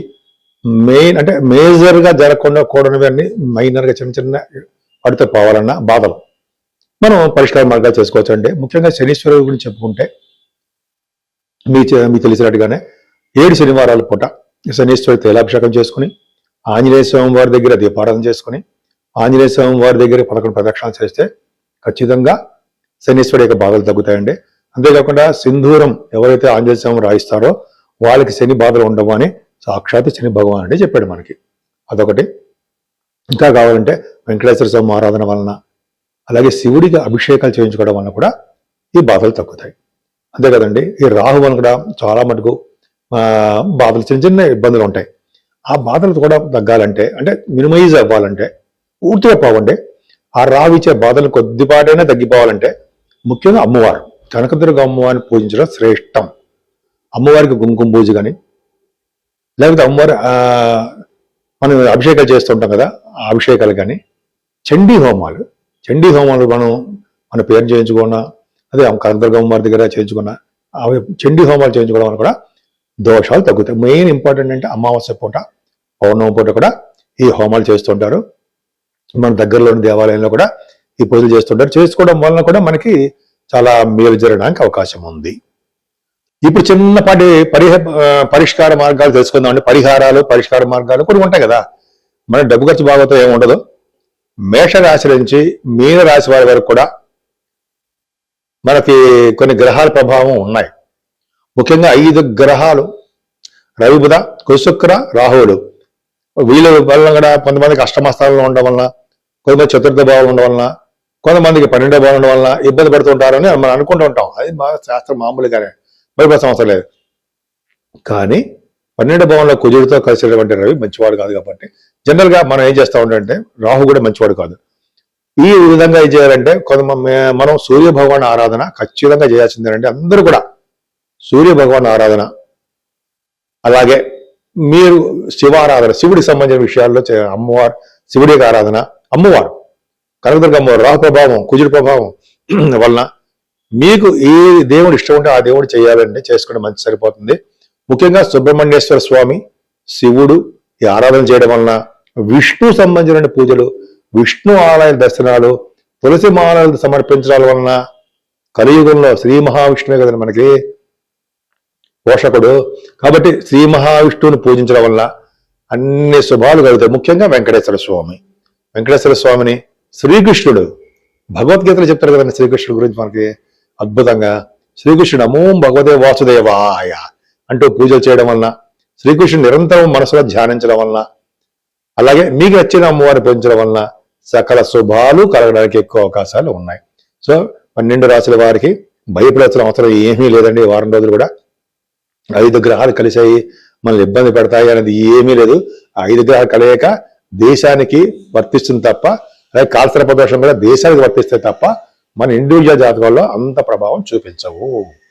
మెయిన్ అంటే మేజర్గా జరగకుండా కూడనివన్నీ మైనర్గా చిన్న చిన్న వాటితో పోవాలన్నా బాధలు మనం పరిష్కార మార్గాలు చేసుకోవచ్చు అండి. ముఖ్యంగా శనీశ్వరుడు గురించి చెప్పుకుంటే మీకు తెలిసినట్టుగానే 7 శనివారాల పూట శనీశ్వరుడు తైలాభిషేకం చేసుకుని, ఆంజనేయ స్వామి వారి దగ్గర దీపారాధన చేసుకుని, ఆంజనేయ స్వామి వారి దగ్గర 11 ప్రదక్షిణాలు చేస్తే ఖచ్చితంగా శనీశ్వరుడు యొక్క బాధలు తగ్గుతాయండి. అంతేకాకుండా సింధూరం ఎవరైతే ఆంజనేయ స్వామి రాయిస్తారో వాళ్ళకి శని బాధలు ఉండవు అని సాక్షాత్ శని భగవాన్ అంటే చెప్పాడు మనకి. అదొకటి. ఇంకా కావాలంటే వెంకటేశ్వర స్వామి ఆరాధన వలన, అలాగే శివుడికి అభిషేకాలు చేయించుకోవడం వలన కూడా ఈ బాధలు తగ్గుతాయి. అంతే కదండి. ఈ రాహు వలన కూడా చాలా మటుకు బాధలు, చిన్న చిన్న ఇబ్బందులు ఉంటాయి. ఆ బాధలు కూడా తగ్గాలంటే, అంటే మినిమైజ్ అవ్వాలంటే, పూర్తిగా పోవండి, ఆ రాహు ఇచ్చే బాధలు కొద్దిపాటైనా తగ్గిపోవాలంటే ముఖ్యంగా అమ్మవారు కనకదుర్గ అమ్మవారిని పూజించడం శ్రేష్టం. అమ్మవారికి కుంకుమ పూజ కానీ, లేకపోతే అమ్మవారి మనం అభిషేకాలు చేస్తుంటాం కదా, ఆ అభిషేకాలు కానీ, చండీ హోమాలు మనం మన పేరు చేయించుకున్నా, అదే కనకదుర్గ అమ్మవారి దగ్గర చేయించుకున్నా, అవి చండీ హోమాలు చేయించుకోవడం వల్ల కూడా దోషాలు తగ్గుతాయి. మెయిన్ ఇంపార్టెంట్ అంటే అమావాస్య పూట, పౌర్ణమి పూట కూడా ఈ హోమాలు చేస్తుంటారు. మన దగ్గరలోని దేవాలయంలో కూడా ఈ పూజలు చేస్తుంటారు. చేసుకోవడం వలన కూడా మనకి చాలా మేలు జరగడానికి అవకాశం ఉంది. ఇప్పుడు చిన్నపాటి పరిష్కార మార్గాలు తెలుసుకుందామండి. పరిష్కార మార్గాలు కొన్ని ఉంటాయి కదా. మన డబ్బు ఖర్చు బాగోతో ఏమి ఉండదు. మేషరాశి నుంచి మీన రాశి వారి వరకు కూడా మనకి కొన్ని గ్రహాల ప్రభావం ఉన్నాయి. ముఖ్యంగా 5 గ్రహాలు రవి, బుధ, శుక్ర, రాహువులు. వీళ్ళ వల్ల కూడా కొంతమందికి అష్టమ స్థానంలో ఉండడం వలన, కొంతమంది చతుర్థ భావం ఉండడం వలన, కొంతమందికి 12వ భావం ఉండడం వలన ఇబ్బంది పడుతుంటారని మనం అనుకుంటూ ఉంటాం. అది మా శాస్త్రం మామూలుగానే, భయపడాల్సిన అవసరం లేదు. కానీ 12వ భావంలో కుజుడితో కలిసినటువంటి రవి మంచివాడు కాదు కాబట్టి జనరల్ గా మనం ఏం చేస్తా ఉంటే, రాహు కూడా మంచివాడు కాదు. ఈ విధంగా ఏం చేయాలంటే మనం సూర్య భగవాన్ ఆరాధన ఖచ్చితంగా చేయాల్సిందేనంటే అందరూ కూడా సూర్య భగవాన్ ఆరాధన, అలాగే మీరు శివారాధన, శివుడికి సంబంధించిన విషయాల్లో అమ్మవారు, శివుడి యొక్క ఆరాధన, అమ్మవారు కనకదుర్గ అమ్మవారు, రాహు ప్రభావం, కుజుడి ప్రభావం వలన మీకు ఏ దేవుడు ఇష్టం ఉంటే ఆ దేవుడు చేయాలండి, చేసుకుంటే మంచి సరిపోతుంది. ముఖ్యంగా సుబ్రహ్మణ్యేశ్వర స్వామి, శివుడు ఈ ఆరాధన చేయడం వలన, విష్ణు సంబంధించిన పూజలు, విష్ణు ఆలయ దర్శనాలు, తులసి మాలలు సమర్పించడం వలన, కలియుగంలో శ్రీ మహావిష్ణువే కదండి మనకి పోషకుడు కాబట్టి శ్రీ మహావిష్ణువుని పూజించడం వల్ల అన్ని శుభాలు కలుగుతాయి. ముఖ్యంగా వెంకటేశ్వర స్వామిని శ్రీకృష్ణుడు భగవద్గీతలో చెప్తారు కదండి. శ్రీకృష్ణుడు గురించి మనకి అద్భుతంగా శ్రీకృష్ణుడు నమో భగవతే వాసుదేవాయ అంటూ పూజలు చేయడం వలన, శ్రీకృష్ణుడు నిరంతరం మనసులో ధ్యానించడం వలన, అలాగే మీకు నచ్చిన అమ్మవారిని పెంచడం వలన సకల శుభాలు కలగడానికి ఎక్కువ అవకాశాలు ఉన్నాయి. సో 12 రాశుల వారికి భయపడాల్సిన అవసరం ఏమీ లేదండి. ఈ వారం రోజులు కూడా 5 గ్రహాలు కలిసాయి మనల్ని ఇబ్బంది పెడతాయి అనేది ఏమీ లేదు. 5 గ్రహాలు కలయిక దేశానికి వర్తిస్తుంది తప్ప, అలాగే కాలసర్ప దోషం కూడా దేశానికి వర్తిస్తే తప్ప మన ఇండివిజువల్ జాతకాల్లో అంత ప్రభావం చూపించవు.